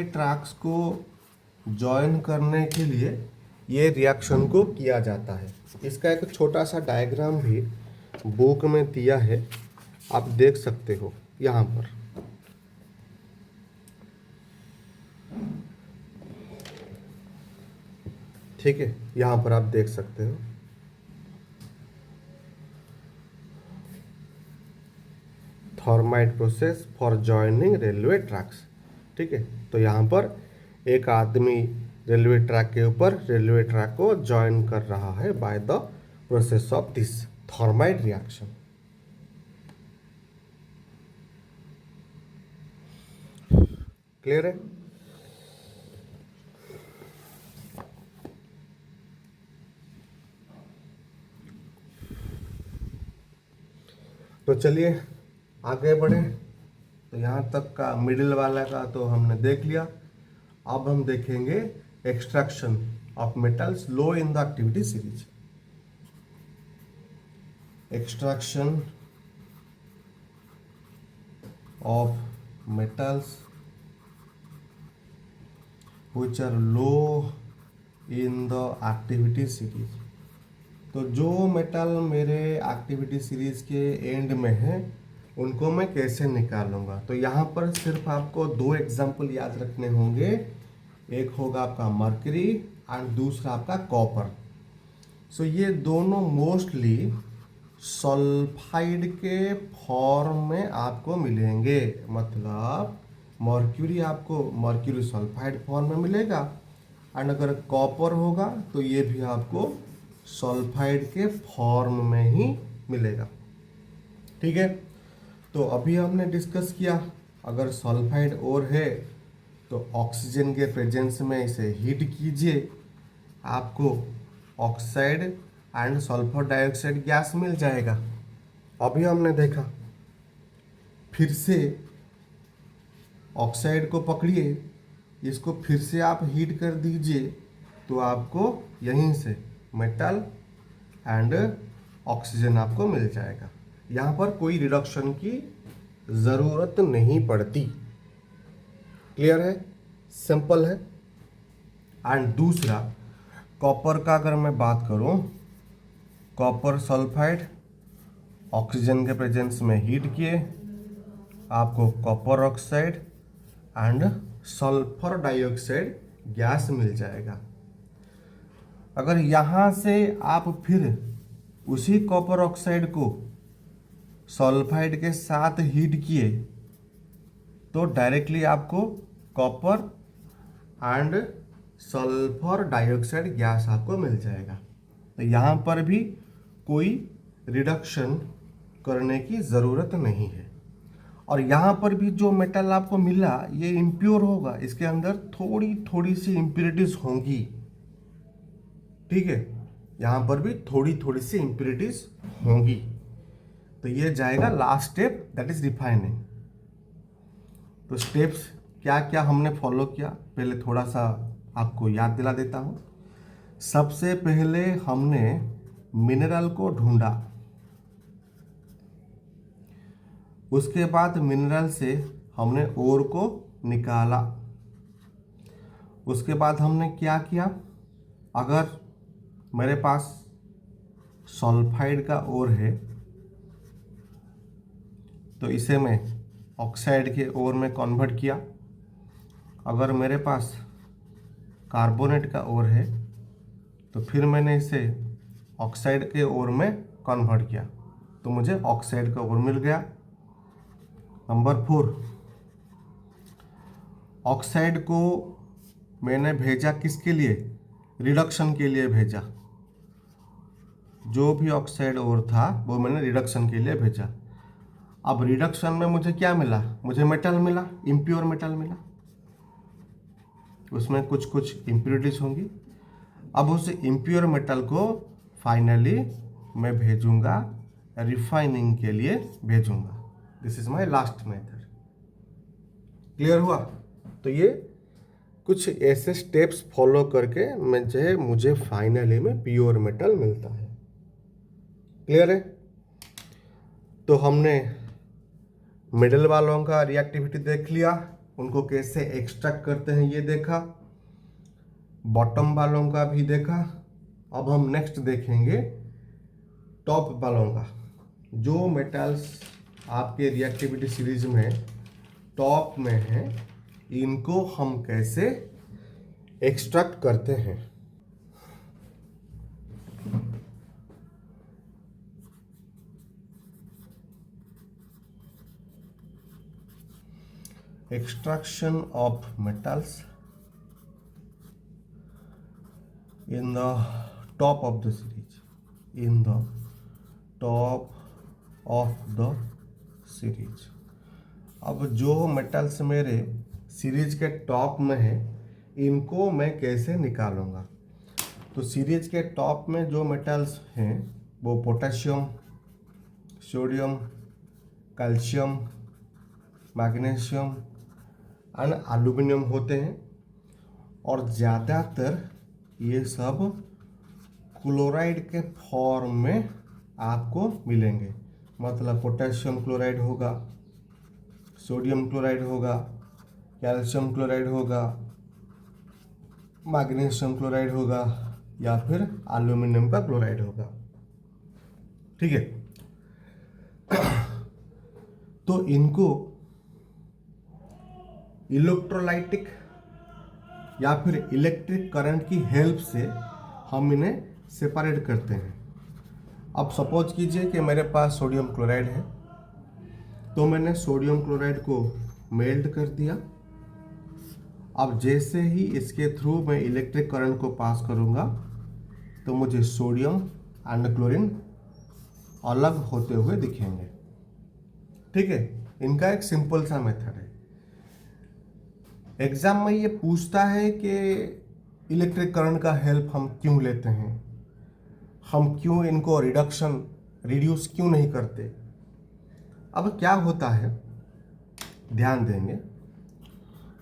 ट्रैक्स को जॉइन करने के लिए ये रिएक्शन को किया जाता है। इसका एक छोटा सा डायग्राम भी बुक में दिया है, आप देख सकते हो यहाँ पर। ठीक है, यहाँ पर आप देख सकते हो। Thermite process for joining railway tracks. ठीक है, तो यहाँ पर एक आदमी रेलवे ट्रैक के ऊपर रेलवे ट्रैक को जॉइन कर रहा है by the process of this thermite reaction. Clear है? तो चलिए आगे बढ़े। तो यहाँ तक का मिडिल वाला का तो हमने देख लिया। अब हम देखेंगे extraction of metals low in the activity series. Extraction of metals which are low in the activity series। तो जो मेटल मेरे एक्टिविटी सीरीज के एंड में है उनको मैं कैसे निकालूंगा। तो यहाँ पर सिर्फ आपको दो एग्जाम्पल याद रखने होंगे, एक होगा आपका मर्करी एंड दूसरा आपका कॉपर। सो ये दोनों मोस्टली सल्फाइड के फॉर्म में आपको मिलेंगे, मतलब मर्क्यूरी आपको मर्क्यूरी सल्फाइड फॉर्म में मिलेगा, एंड अगर कॉपर होगा तो ये भी आपको सल्फाइड के फॉर्म में ही मिलेगा। ठीक है, तो अभी हमने डिस्कस किया अगर सल्फाइड और है तो ऑक्सीजन के प्रेजेंस में इसे हीट कीजिए, आपको oxide and sulphur dioxide gas मिल जाएगा। अभी हमने देखा, फिर से ऑक्साइड को पकड़िए, इसको फिर से आप हीट कर दीजिए तो आपको यहीं से मेटल एंड ऑक्सीजन आपको मिल जाएगा। यहाँ पर कोई रिडक्शन की ज़रूरत नहीं पड़ती। क्लियर है? सिंपल है। एंड दूसरा कॉपर का अगर मैं बात करूँ, कॉपर सल्फाइड ऑक्सीजन के प्रेजेंस में हीट किए, आपको copper oxide and sulphur dioxide gas मिल जाएगा। अगर यहाँ से आप फिर उसी कॉपर ऑक्साइड को सल्फाइड के साथ हीट किए तो डायरेक्टली आपको copper and sulphur dioxide gas आपको मिल जाएगा। तो यहाँ पर भी कोई रिडक्शन करने की ज़रूरत नहीं है। और यहाँ पर भी जो मेटल आपको मिला ये इम्प्योर होगा, इसके अंदर थोड़ी थोड़ी सी इम्प्योरिटीज होंगी, ठीक है, यहाँ पर भी थोड़ी थोड़ी सी इम्प्योरिटीज होंगी। तो ये जाएगा last step, that is refining. तो स्टेप्स क्या क्या हमने फॉलो किया, पहले थोड़ा सा आपको याद दिला देता हूँ। सबसे पहले हमने मिनरल को ढूंढा, उसके बाद मिनरल से हमने ओर को निकाला। उसके बाद हमने क्या किया, अगर मेरे पास सल्फाइड का ओर है तो इसे मैं ऑक्साइड के ओर में कन्वर्ट किया। अगर मेरे पास कार्बोनेट का ओर है तो फिर मैंने इसे ऑक्साइड के ओर में कन्वर्ट किया, तो मुझे ऑक्साइड का ओर मिल गया। नंबर 4, ऑक्साइड को मैंने भेजा किसके लिए, रिडक्शन के लिए भेजा। जो भी ऑक्साइड ओर था वो मैंने रिडक्शन के लिए भेजा। अब रिडक्शन में मुझे क्या मिला, मुझे मेटल मिला, इम्प्योर मेटल मिला, उसमें कुछ कुछ इम्प्योरिटीज होंगी। अब उस इम्प्योर मेटल को फाइनली मैं भेजूंगा, रिफाइनिंग के लिए भेजूंगा। This is my last method. Clear हुआ? तो ये कुछ ऐसे स्टेप्स फॉलो करके मुझे फाइनली में प्योर मेटल मिलता है। क्लियर है? तो हमने मिडल वालों का रिएक्टिविटी देख लिया, उनको कैसे एक्सट्रैक्ट करते हैं ये देखा, बॉटम वालों का भी देखा। अब हम नेक्स्ट देखेंगे टॉप वालों का। जो मेटल्स आपके रिएक्टिविटी सीरीज में टॉप में है, इनको हम कैसे एक्सट्रैक्ट करते हैं। Extraction of metals in the top of the series, in the top of the series। अब जो मेटल्स मेरे सीरीज के टॉप में है, इनको मैं कैसे निकालूंगा। तो सीरीज के टॉप में जो मेटल्स हैं वो potassium, sodium, calcium, magnesium and aluminium होते हैं। और ज़्यादातर ये सब क्लोराइड के फॉर्म में आपको मिलेंगे। मतलब पोटेशियम क्लोराइड होगा, सोडियम क्लोराइड होगा, कैल्शियम क्लोराइड होगा, मैग्नीशियम क्लोराइड होगा, या फिर एल्यूमिनियम का क्लोराइड होगा। ठीक है? तो इनको इलेक्ट्रोलाइटिक या फिर इलेक्ट्रिक करंट की हेल्प से हम इन्हें सेपरेट करते हैं। अब सपोज कीजिए कि मेरे पास सोडियम क्लोराइड है, तो मैंने सोडियम क्लोराइड को मेल्ट कर दिया। अब जैसे ही इसके थ्रू मैं इलेक्ट्रिक करंट को पास करूंगा तो मुझे सोडियम एंड क्लोरीन अलग होते हुए दिखेंगे। ठीक है? इनका एक सिंपल सा मेथड है। एग्जाम में ये पूछता है कि इलेक्ट्रिक करंट का हेल्प हम क्यों लेते हैं, हम क्यों इनको रिड्यूस क्यों नहीं करते। अब क्या होता है, ध्यान देंगे,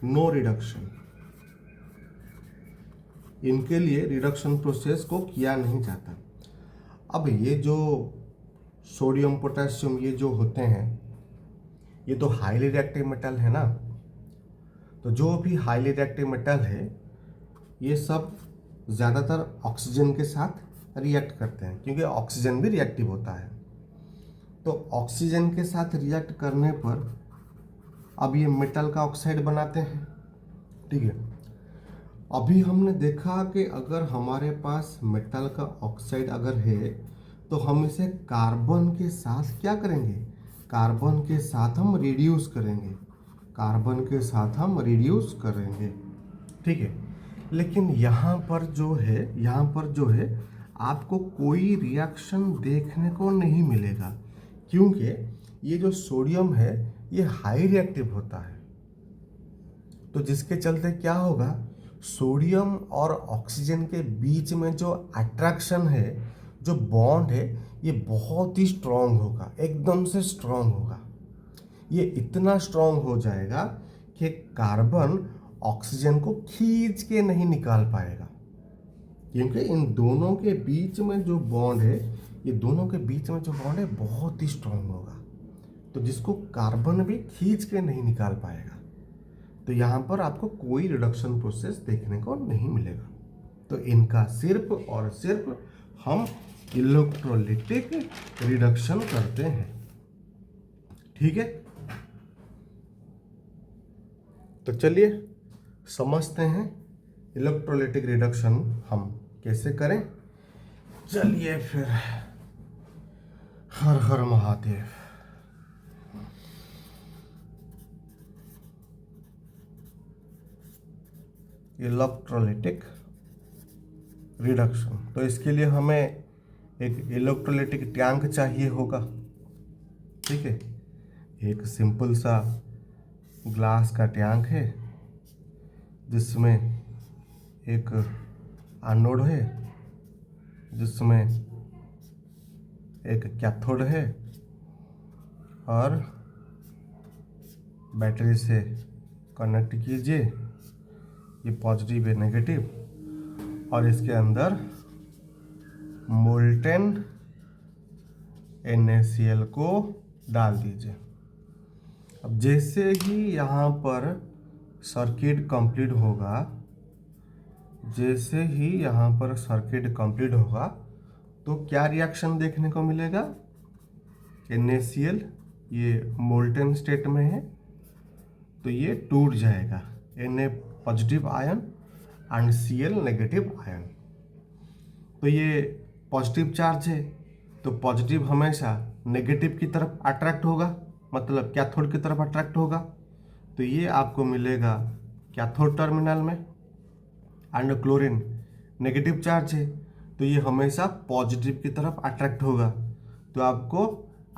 नो रिडक्शन, इनके लिए रिडक्शन प्रोसेस को किया नहीं जाता। अब ये जो सोडियम, पोटेशियम, ये जो होते हैं, ये तो हाईली रिएक्टिव मेटल है ना। तो जो भी हाईली रिएक्टिव मेटल है, ये सब ज़्यादातर ऑक्सीजन के साथ रिएक्ट करते हैं, क्योंकि ऑक्सीजन भी रिएक्टिव होता है। तो ऑक्सीजन के साथ रिएक्ट करने पर अब ये मेटल का ऑक्साइड बनाते हैं। ठीक है? अभी हमने देखा कि अगर हमारे पास मेटल का ऑक्साइड अगर है तो हम इसे कार्बन के साथ क्या करेंगे, कार्बन के साथ हम रिड्यूस करेंगे, कार्बन के साथ हम रिड्यूस करेंगे। ठीक है? लेकिन यहाँ पर जो है आपको कोई रिएक्शन देखने को नहीं मिलेगा, क्योंकि ये जो सोडियम है ये हाई रिएक्टिव होता है। तो जिसके चलते क्या होगा, सोडियम और ऑक्सीजन के बीच में जो अट्रैक्शन है, जो बॉन्ड है, ये बहुत ही स्ट्रांग होगा, एकदम से स्ट्रांग होगा। ये इतना स्ट्रांग हो जाएगा कि कार्बन ऑक्सीजन को खींच के नहीं निकाल पाएगा, क्योंकि इन दोनों के बीच में जो बॉन्ड है, ये दोनों के बीच में जो बॉन्ड है बहुत ही स्ट्रांग होगा, तो जिसको कार्बन भी खींच के नहीं निकाल पाएगा। तो यहाँ पर आपको कोई रिडक्शन प्रोसेस देखने को नहीं मिलेगा। तो इनका सिर्फ और सिर्फ हम इलेक्ट्रोलिटिक रिडक्शन करते हैं। ठीक है, तो चलिए समझते हैं इलेक्ट्रोलिटिक रिडक्शन हम कैसे करें। चलिए फिर, हर हर महादेव। इलेक्ट्रोलिटिक रिडक्शन, तो इसके लिए हमें एक इलेक्ट्रोलिटिक टैंक चाहिए होगा। ठीक है, एक सिंपल सा ग्लास का टैंक है जिसमें एक एनोड है, जिसमें एक कैथोड है और बैटरी से कनेक्ट कीजिए, ये पॉजिटिव है नेगेटिव, और इसके अंदर मोल्टेन NaCl को डाल दीजिए। अब जैसे ही यहाँ पर सर्किट कंप्लीट होगा, जैसे ही यहाँ पर सर्किट कंप्लीट होगा तो क्या रिएक्शन देखने को मिलेगा, NaCl ये मोल्टेन स्टेट में है तो ये टूट जाएगा, Na positive ion and Cl negative ion. तो ये पॉजिटिव चार्ज है तो पॉजिटिव हमेशा नेगेटिव की तरफ अट्रैक्ट होगा, मतलब कैथोड की तरफ अट्रैक्ट होगा। तो ये आपको मिलेगा कैथोड टर्मिनल में। एंड क्लोरीन नेगेटिव चार्ज है तो ये हमेशा पॉजिटिव की तरफ अट्रैक्ट होगा, तो आपको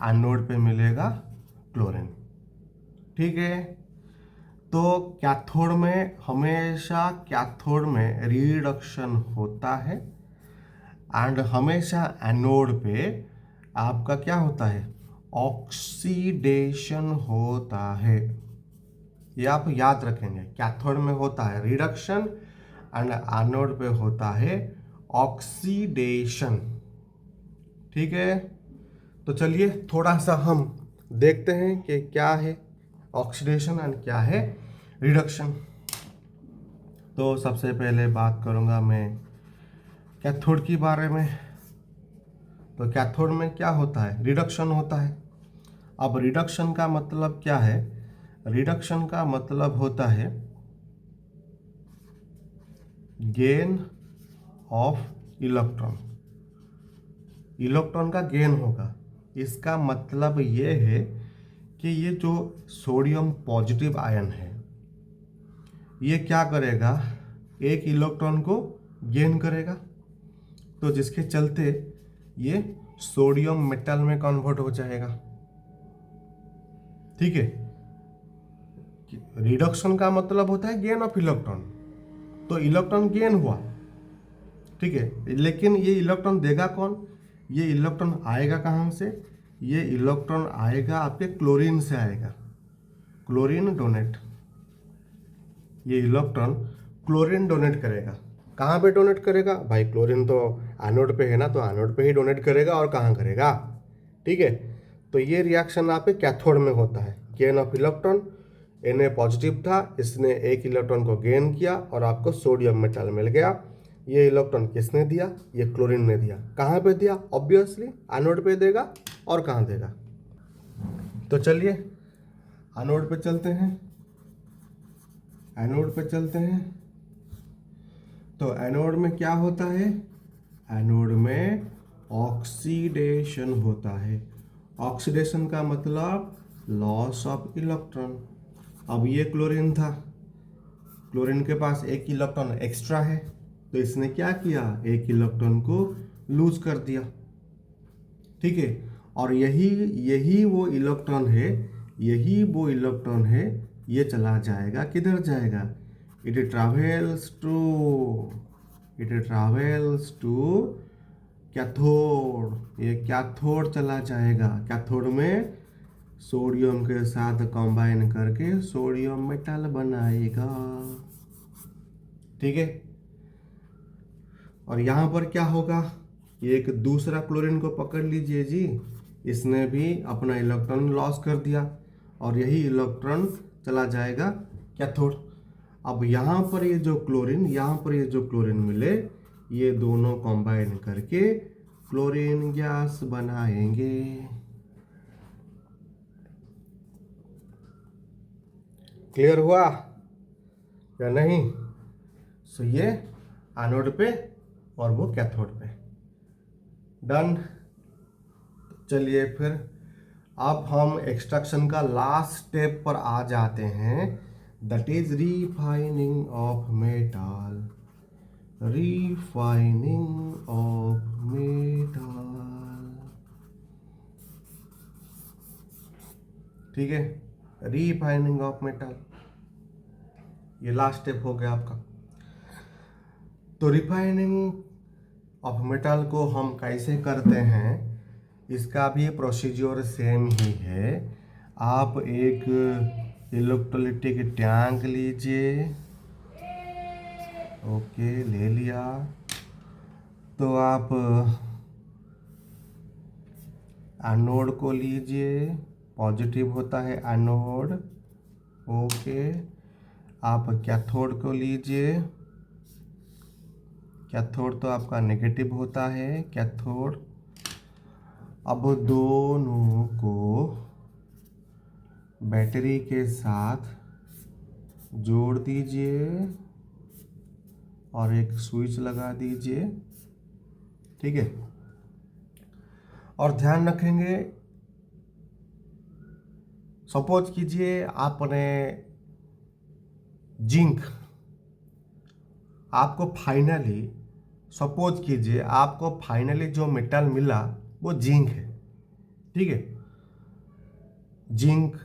एनोड पे मिलेगा क्लोरीन। ठीक है, तो कैथोड में हमेशा कैथोड में रिडक्शन होता है एंड हमेशा एनोड पे आपका क्या होता है, ऑक्सीडेशन होता है। ये आप याद रखेंगे, कैथोड में होता है रिडक्शन एंड एनोड पे होता है ऑक्सीडेशन। ठीक है, तो चलिए थोड़ा सा हम देखते हैं कि क्या है ऑक्सीडेशन एंड क्या है रिडक्शन। तो सबसे पहले बात करूंगा मैं कैथोड के बारे में। तो कैथोड में क्या होता है, रिडक्शन होता है। अब रिडक्शन का मतलब क्या है, रिडक्शन का मतलब होता है गेन ऑफ इलेक्ट्रॉन। इलेक्ट्रॉन का गेन होगा, इसका मतलब ये है कि ये जो सोडियम पॉजिटिव आयन है ये क्या करेगा, एक इलेक्ट्रॉन को गेन करेगा, तो जिसके चलते ये सोडियम मेटल में कन्वर्ट हो जाएगा। ठीक है, रिडक्शन का मतलब होता है गेन ऑफ इलेक्ट्रॉन, तो इलेक्ट्रॉन गेन हुआ। ठीक है, लेकिन ये इलेक्ट्रॉन देगा कौन, ये इलेक्ट्रॉन आएगा कहाँ से, ये इलेक्ट्रॉन आएगा आपके क्लोरीन से आएगा, क्लोरीन डोनेट। ये इलेक्ट्रॉन क्लोरीन डोनेट करेगा। कहाँ पे डोनेट करेगा भाई, क्लोरीन तो एनोड पे है ना, तो एनोड पे ही डोनेट करेगा, और कहाँ करेगा। ठीक है, तो ये रिएक्शन आपके कैथोड में होता है, gain of electron. Na positive था, इसने एक इलेक्ट्रॉन को गेन किया और आपको सोडियम मेटल मिल गया। ये इलेक्ट्रॉन किसने दिया, ये क्लोरीन ने दिया। कहाँ पे दिया, ऑब्वियसली एनोड पे देगा, और कहाँ देगा। तो चलिए एनोड पे चलते हैं, एनोड पे चलते हैं। तो एनोड में क्या होता है, एनोड में ऑक्सीडेशन होता है। ऑक्सीडेशन का मतलब लॉस ऑफ इलेक्ट्रॉन। अब ये क्लोरीन था, क्लोरीन के पास एक इलेक्ट्रॉन एक्स्ट्रा है, तो इसने क्या किया, एक इलेक्ट्रॉन को लूज कर दिया, ठीक है। और यही वो इलेक्ट्रॉन है, यही वो इलेक्ट्रॉन है, ये चला जाएगा, किधर जाएगा? It travels to cathode. ये कैथोड चला जाएगा, कैथोड में सोडियम के साथ कंबाइन करके सोडियम मेटल बनाएगा, ठीक है। और यहाँ पर क्या होगा? एक दूसरा क्लोरीन को पकड़ लीजिए जी, इसने भी अपना इलेक्ट्रॉन लॉस कर दिया और यही इलेक्ट्रॉन चला जाएगा कैथोड। अब यहाँ पर ये जो क्लोरीन मिले, ये दोनों कंबाइन करके क्लोरीन गैस बनाएंगे। क्लियर हुआ या नहीं? सो ये एनोड पे और वो कैथोड पे। डन। चलिए फिर अब हम एक्सट्रैक्शन का लास्ट स्टेप पर आ जाते हैं, that is refining of metal. Refining of metal, ठीक है। रिफाइनिंग ऑफ मेटल, ये लास्ट स्टेप हो गया आपका। तो रिफाइनिंग ऑफ मेटल को हम कैसे करते हैं, इसका भी प्रोसीजर सेम ही है। आप एक इलेक्ट्रोलाइटिक टैंक लीजिए, ओके ले लिया। तो आप एनोड को लीजिए, पॉजिटिव होता है एनोड, ओके। आप कैथोड को लीजिए, कैथोड तो आपका नेगेटिव होता है, कैथोड। अब दोनों को बैटरी के साथ जोड़ दीजिए और एक स्विच लगा दीजिए, ठीक है। और ध्यान रखेंगे, सपोज कीजिए आपने जिंक, आपको फाइनली जो मेटल मिला वो जिंक है, ठीक है। जिंक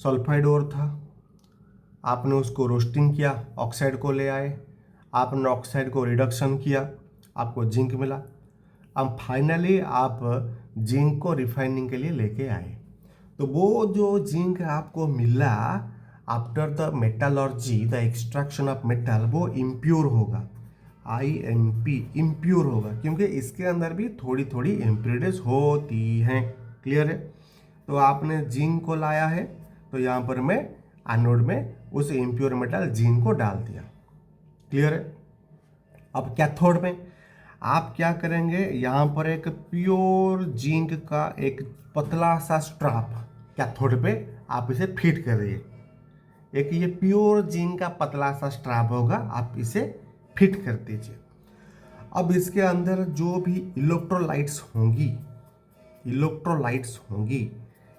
सल्फाइड ओर था, आपने उसको रोस्टिंग किया, ऑक्साइड को ले आए, आपने ऑक्साइड को रिडक्शन किया, आपको जिंक मिला। अब फाइनली आप जिंक को रिफाइनिंग के लिए लेके आए, तो वो जो जिंक आपको मिला after the metallurgy, the extraction of metal, वो इम्प्योर होगा, IMP, इम्प्योर होगा, क्योंकि इसके अंदर भी थोड़ी थोड़ी इम्प्योरिटीज होती हैं। क्लियर है? तो आपने जिंक को लाया है, तो यहाँ पर मैं एनोड में उस इम्प्योर मेटल जिंक को डाल दिया। क्लियर है? अब कैथोड में आप क्या करेंगे, यहाँ पर एक प्योर जिंक का एक पतला सा स्ट्रैप कैथोड पे आप इसे फिट करिए। एक ये प्योर जिंक का पतला सा स्ट्रैप होगा, आप इसे फिट कर दीजिए। अब इसके अंदर जो भी इलेक्ट्रोलाइट्स होंगी,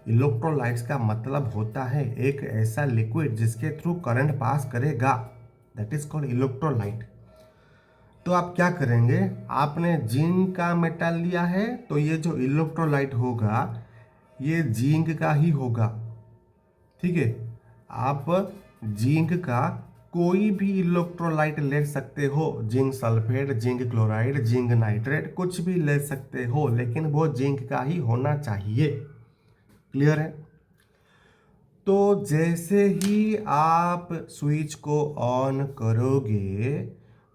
इलेक्ट्रोलाइट्स का मतलब होता है एक ऐसा लिक्विड जिसके थ्रू करंट पास करेगा, दैट इज कॉल्ड इलेक्ट्रोलाइट। तो आप क्या करेंगे, आपने जिंक का मेटल लिया है, तो ये जो इलेक्ट्रोलाइट होगा ये जिंक का ही होगा, ठीक है। आप जिंक का कोई भी इलेक्ट्रोलाइट ले सकते हो, zinc sulphate, zinc chloride, zinc nitrate, कुछ भी ले सकते हो, लेकिन वो जिंक का ही होना चाहिए। क्लियर है? तो जैसे ही आप स्विच को ऑन करोगे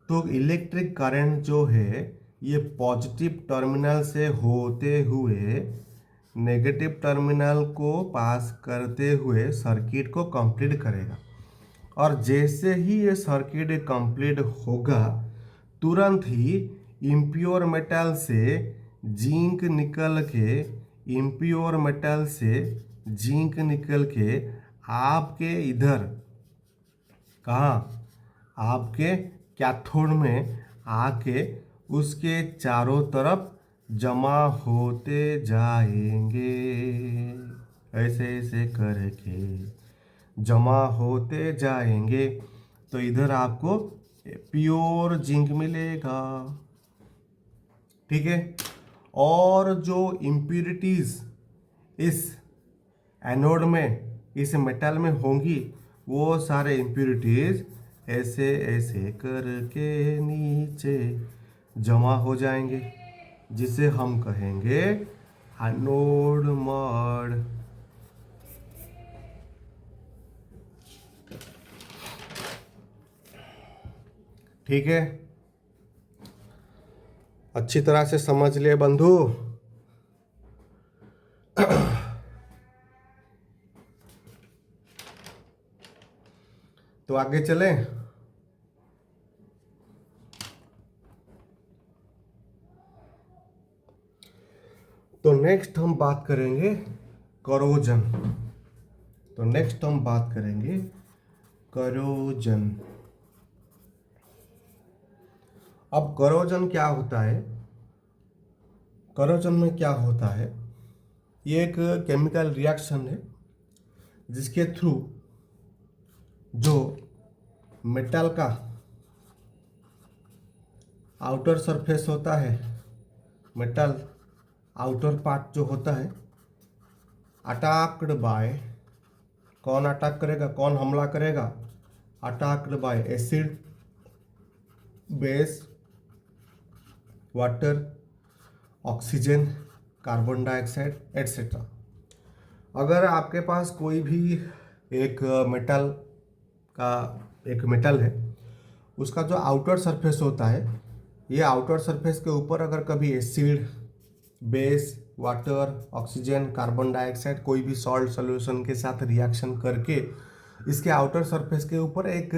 तो इलेक्ट्रिक करंट जो है ये पॉजिटिव टर्मिनल से होते हुए नेगेटिव टर्मिनल को पास करते हुए सर्किट को कंप्लीट करेगा। और जैसे ही ये सर्किट कंप्लीट होगा, तुरंत ही इम्प्योर मेटल से जिंक निकल के आपके इधर, कहाँ, आपके कैथोड में आके उसके चारों तरफ जमा होते जाएंगे, ऐसे ऐसे करके जमा होते जाएंगे। तो इधर आपको प्योर जिंक मिलेगा, ठीक है। और जो इम्प्यूरिटीज इस एनोड में, इस मेटल में होंगी, वो सारे इम्प्यूरिटीज ऐसे ऐसे करके नीचे जमा हो जाएंगे, जिसे हम कहेंगे एनोड मड। ठीक है, अच्छी तरह से समझ लिए बंधु। तो आगे चलें। तो नेक्स्ट हम बात करेंगे करोजन। करोजन। अब करोजन क्या होता है? करोजन में क्या होता है? ये एक केमिकल रिएक्शन है जिसके थ्रू जो मेटल का आउटर सरफेस होता है, मेटल आउटर पार्ट जो होता है, अटैक्ड बाय, कौन अटैक करेगा, कौन हमला करेगा? Attacked by acid, base, water, oxygen, carbon dioxide etcetera. अगर आपके पास कोई भी एक मेटल है, उसका जो आउटर सरफेस होता है, ये आउटर सरफेस के ऊपर अगर कभी acid, base, water, oxygen, carbon dioxide कोई भी सॉल्ट सॉल्यूशन के साथ रिएक्शन करके इसके आउटर सरफेस के ऊपर एक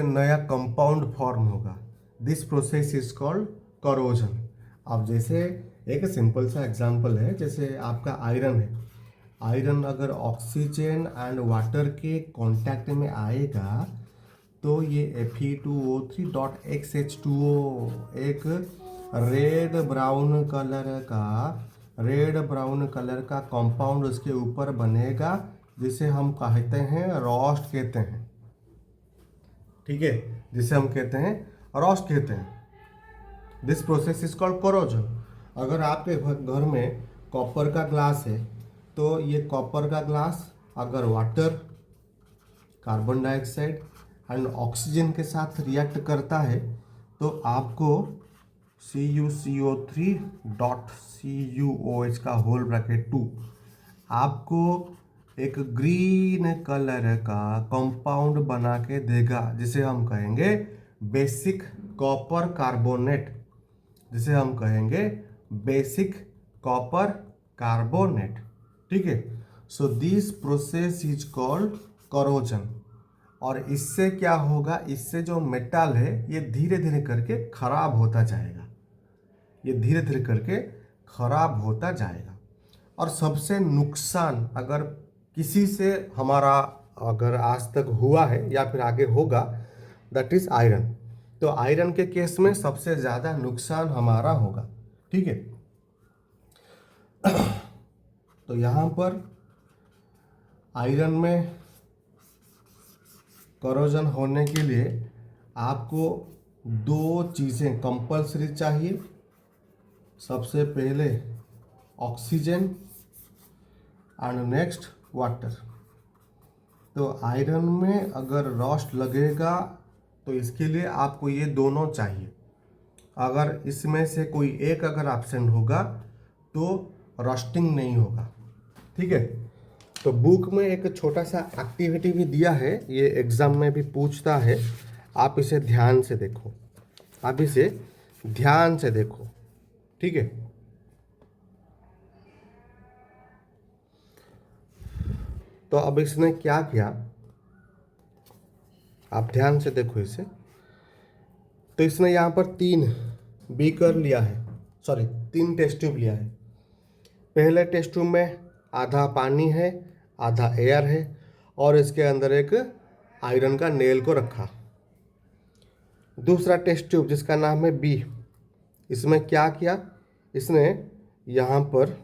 नया कंपाउंड फॉर्म होगा। This process is called corrosion. अब जैसे एक सिंपल सा एग्जांपल है, जैसे आपका आयरन है। आयरन अगर ऑक्सीजन एंड वाटर के कांटेक्ट में आएगा तो ये Fe2O3.XH2O एक रेड ब्राउन कलर का कंपाउंड उसके ऊपर बनेगा, जिसे हम कहते हैं रोस्ट कहते हैं। ठीक है, जिसे हम कहते हैं रोस्ट कहते हैं। This process is called corrosion. अगर आपके घर में कॉपर का ग्लास है, तो ये कॉपर का ग्लास अगर water, carbon dioxide and oxygen के साथ रिएक्ट करता है तो आपको CuCO3.CuOH का होल ब्रैकेट 2 आपको एक ग्रीन कलर का कंपाउंड बना के देगा, जिसे हम कहेंगे बेसिक कॉपर कार्बोनेट। ठीक है। So this process is called corrosion. और इससे क्या होगा? इससे जो मेटल है ये धीरे धीरे करके खराब होता जाएगा। और सबसे नुकसान अगर किसी से हमारा अगर आज तक हुआ है या फिर आगे होगा, दैट इज आयरन। तो आयरन के केस में सबसे ज़्यादा नुकसान हमारा होगा। ठीक है। तो यहाँ पर आयरन में करोजन होने के लिए आपको दो चीज़ें कंपल्सरी चाहिए। सबसे पहले ऑक्सीजन एंड नेक्स्ट वाटर। तो आयरन में अगर रोस्ट लगेगा तो इसके लिए आपको ये दोनों चाहिए। अगर इसमें से कोई एक अगर एब्सेंट होगा तो रोस्टिंग नहीं होगा। ठीक है। तो बुक में एक छोटा सा एक्टिविटी भी दिया है, ये एग्ज़ाम में भी पूछता है। आप इसे ध्यान से देखो। ठीक है। तो अब इसने क्या किया, आप ध्यान से देखो इसे। तो इसने यहाँ पर 3 टेस्ट ट्यूब लिया है। पहले टेस्ट ट्यूब में आधा पानी है, आधा एयर है, और इसके अंदर एक आयरन का नेल को रखा। दूसरा टेस्ट ट्यूब जिसका नाम है बी, इसमें क्या किया? इसने यहाँ पर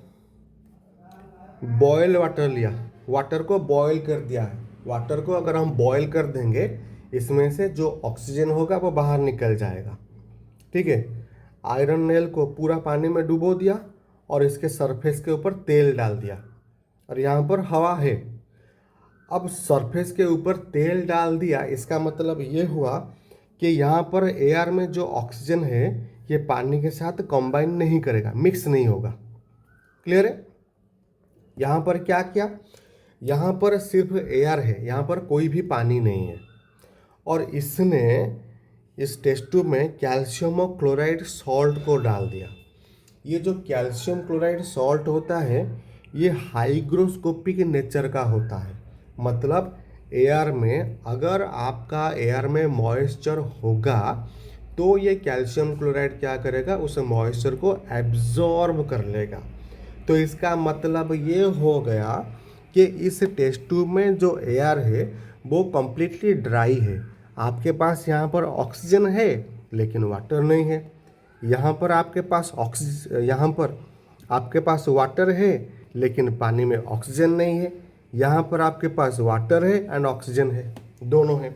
बॉयल वाटर लिया, वाटर को बॉयल कर दिया है। वाटर को अगर हम बॉयल कर देंगे, इसमें से जो ऑक्सीजन होगा वो बाहर निकल जाएगा। ठीक है। आयरन नेल को पूरा पानी में डुबो दिया और इसके सरफेस के ऊपर तेल डाल दिया और यहाँ पर हवा है। अब सरफेस के ऊपर तेल डाल दिया, इसका मतलब ये हुआ कि यहाँ पर एयर में जो ऑक्सीजन है ये पानी के साथ कंबाइन नहीं करेगा, मिक्स नहीं होगा। क्लियर है? यहाँ पर क्या किया, यहाँ पर सिर्फ एयर है, यहाँ पर कोई भी पानी नहीं है और इसने इस टेस्ट ट्यूब में कैल्शियम क्लोराइड सॉल्ट को डाल दिया। ये जो कैल्शियम क्लोराइड सॉल्ट होता है ये हाइग्रोस्कोपिक नेचर का होता है, मतलब एयर में अगर आपका एयर में मॉइस्चर होगा तो ये कैल्शियम क्लोराइड क्या करेगा, उस मॉइस्चर को एब्जॉर्ब कर लेगा। तो इसका मतलब ये हो गया कि इस टेस्ट ट्यूब में जो एयर है वो कम्प्लीटली ड्राई है। आपके पास यहाँ पर ऑक्सीजन है लेकिन वाटर नहीं है, यहाँ पर आपके पास वाटर है लेकिन पानी में ऑक्सीजन नहीं है, यहाँ पर आपके पास वाटर है एंड ऑक्सीजन है, दोनों है।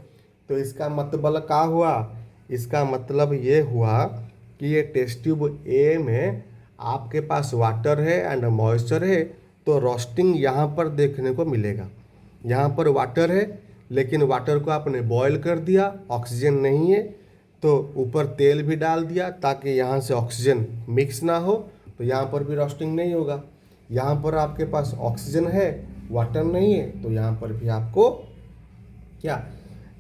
तो इसका मतलब क्या हुआ, इसका मतलब ये हुआ कि ये टेस्ट ट्यूब ए में आपके पास वाटर है एंड मॉइस्चर है, तो रोस्टिंग यहाँ पर देखने को मिलेगा। यहाँ पर वाटर है लेकिन वाटर को आपने बॉयल कर दिया, ऑक्सीजन नहीं है, तो ऊपर तेल भी डाल दिया ताकि यहाँ से ऑक्सीजन मिक्स ना हो, तो यहाँ पर भी रोस्टिंग नहीं होगा। यहाँ पर आपके पास ऑक्सीजन है, वाटर नहीं है, तो यहाँ पर भी आपको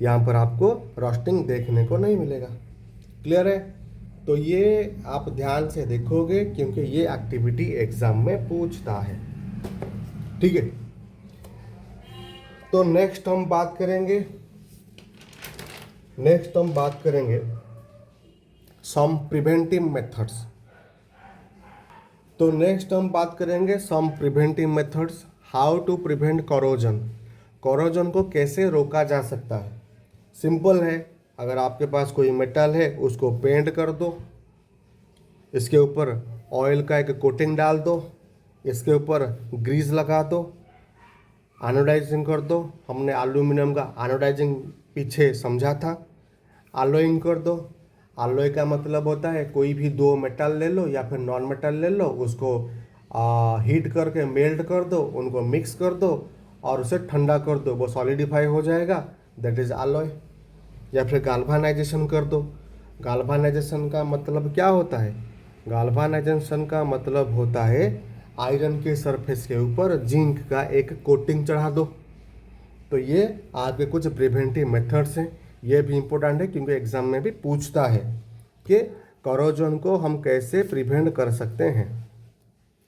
यहाँ पर आपको रोस्टिंग देखने को नहीं मिलेगा। क्लियर है? तो ये आप ध्यान से देखोगे क्योंकि ये एक्टिविटी एग्जाम में पूछता है। ठीक है, तो नेक्स्ट हम बात करेंगे सम प्रिवेंटिव मेथड्स। तो नेक्स्ट हम बात करेंगे some preventive methods, how to prevent corrosion. Corrosion को कैसे रोका जा सकता है? सिंपल है, अगर आपके पास कोई मेटल है उसको पेंट कर दो, इसके ऊपर ऑयल का एक कोटिंग डाल दो, इसके ऊपर ग्रीस लगा दो, एनोडाइजिंग कर दो। हमने एल्यूमिनियम का एनोडाइजिंग पीछे समझा था। एलॉइंग कर दो। एलॉय का मतलब होता है कोई भी दो मेटल ले लो या फिर नॉन मेटल ले लो, उसको हीट करके मेल्ट कर दो, उनको मिक्स कर दो और उसे ठंडा कर दो, वो सॉलिडिफाई हो जाएगा, दैट इज एलॉय। या फिर गाल्वानाइजेशन कर दो। गाल्वानाइजेशन का मतलब क्या होता है? गाल्वानाइजेशन का मतलब होता है आयरन के सरफेस के ऊपर जिंक का एक कोटिंग चढ़ा दो। तो ये आपके कुछ प्रिवेंटिव मेथड्स हैं, ये भी इम्पोर्टेंट है क्योंकि एग्जाम में भी पूछता है कि करोजन को हम कैसे प्रिवेंट कर सकते हैं।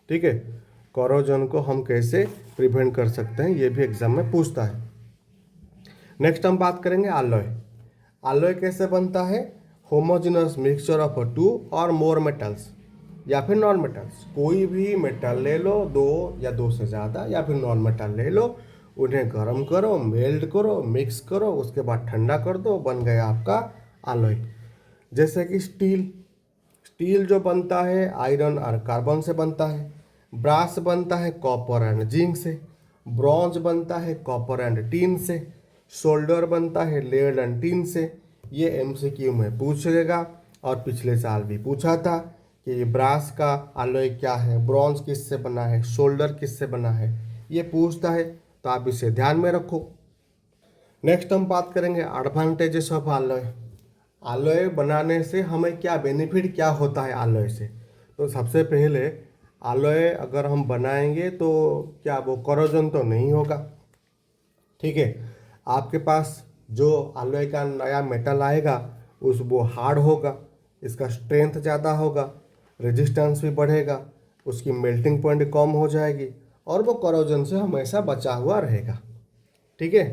ठीक है, करोजन को हम कैसे प्रिवेंट कर सकते हैं, ये भी एग्जाम में पूछता है। नेक्स्ट हम बात करेंगे एलॉय। एलॉय कैसे बनता है? होमोजेनस मिक्सचर ऑफ 2 और मोर मेटल्स या फिर नॉन मेटल्स। कोई भी मेटल ले लो, 2 या 2 से ज़्यादा, या फिर नॉन मेटल ले लो, उन्हें गर्म करो, मेल्ट करो, मिक्स करो, उसके बाद ठंडा कर दो, बन गया आपका एलॉय। जैसे कि स्टील जो बनता है आयरन और कार्बन से बनता है, ब्रास बनता है कॉपर एंड जिंक से, ब्रॉन्ज बनता है कॉपर एंड टीन से, सोल्डर बनता है लेड एंड टीन से। ये एमसीक्यू में पूछेगा और पिछले साल भी पूछा था कि ब्रास का एलॉय क्या है, ब्रॉन्ज किससे बना है, सोल्डर किससे बना है, ये पूछता है, तो आप इसे ध्यान में रखो। नेक्स्ट हम बात करेंगे एडवांटेजेस ऑफ एलॉय। एलॉय बनाने से हमें क्या बेनिफिट क्या होता है एलॉय से? तो सबसे पहले एलॉय अगर हम बनाएंगे तो क्या वो करोजन तो नहीं होगा। ठीक है, आपके पास जो एलॉय का नया मेटल आएगा वो हार्ड होगा, इसका स्ट्रेंथ ज़्यादा होगा, रेजिस्टेंस भी बढ़ेगा, उसकी मेल्टिंग पॉइंट कम हो जाएगी और वो करोजन से हमेशा बचा हुआ रहेगा। ठीक है,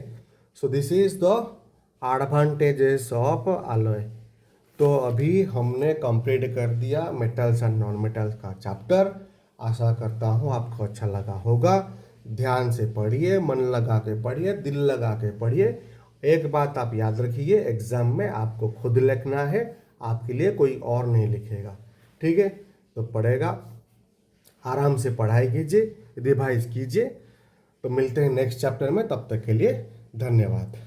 so this is the advantages of alloy. तो अभी हमने कंप्लीट कर दिया मेटल्स एंड नॉन मेटल्स का चैप्टर। आशा करता हूँ आपको अच्छा लगा होगा। ध्यान से पढ़िए, मन लगा के पढ़िए, दिल लगा के पढ़िए। एक बात आप याद रखिए, एग्जाम में आपको खुद लिखना है, आपके लिए कोई और नहीं लिखेगा। ठीक है, तो पढ़ेगा, आराम से पढ़ाई कीजिए, रिवाइज कीजिए। तो मिलते हैं नेक्स्ट चैप्टर में, तब तक के लिए धन्यवाद।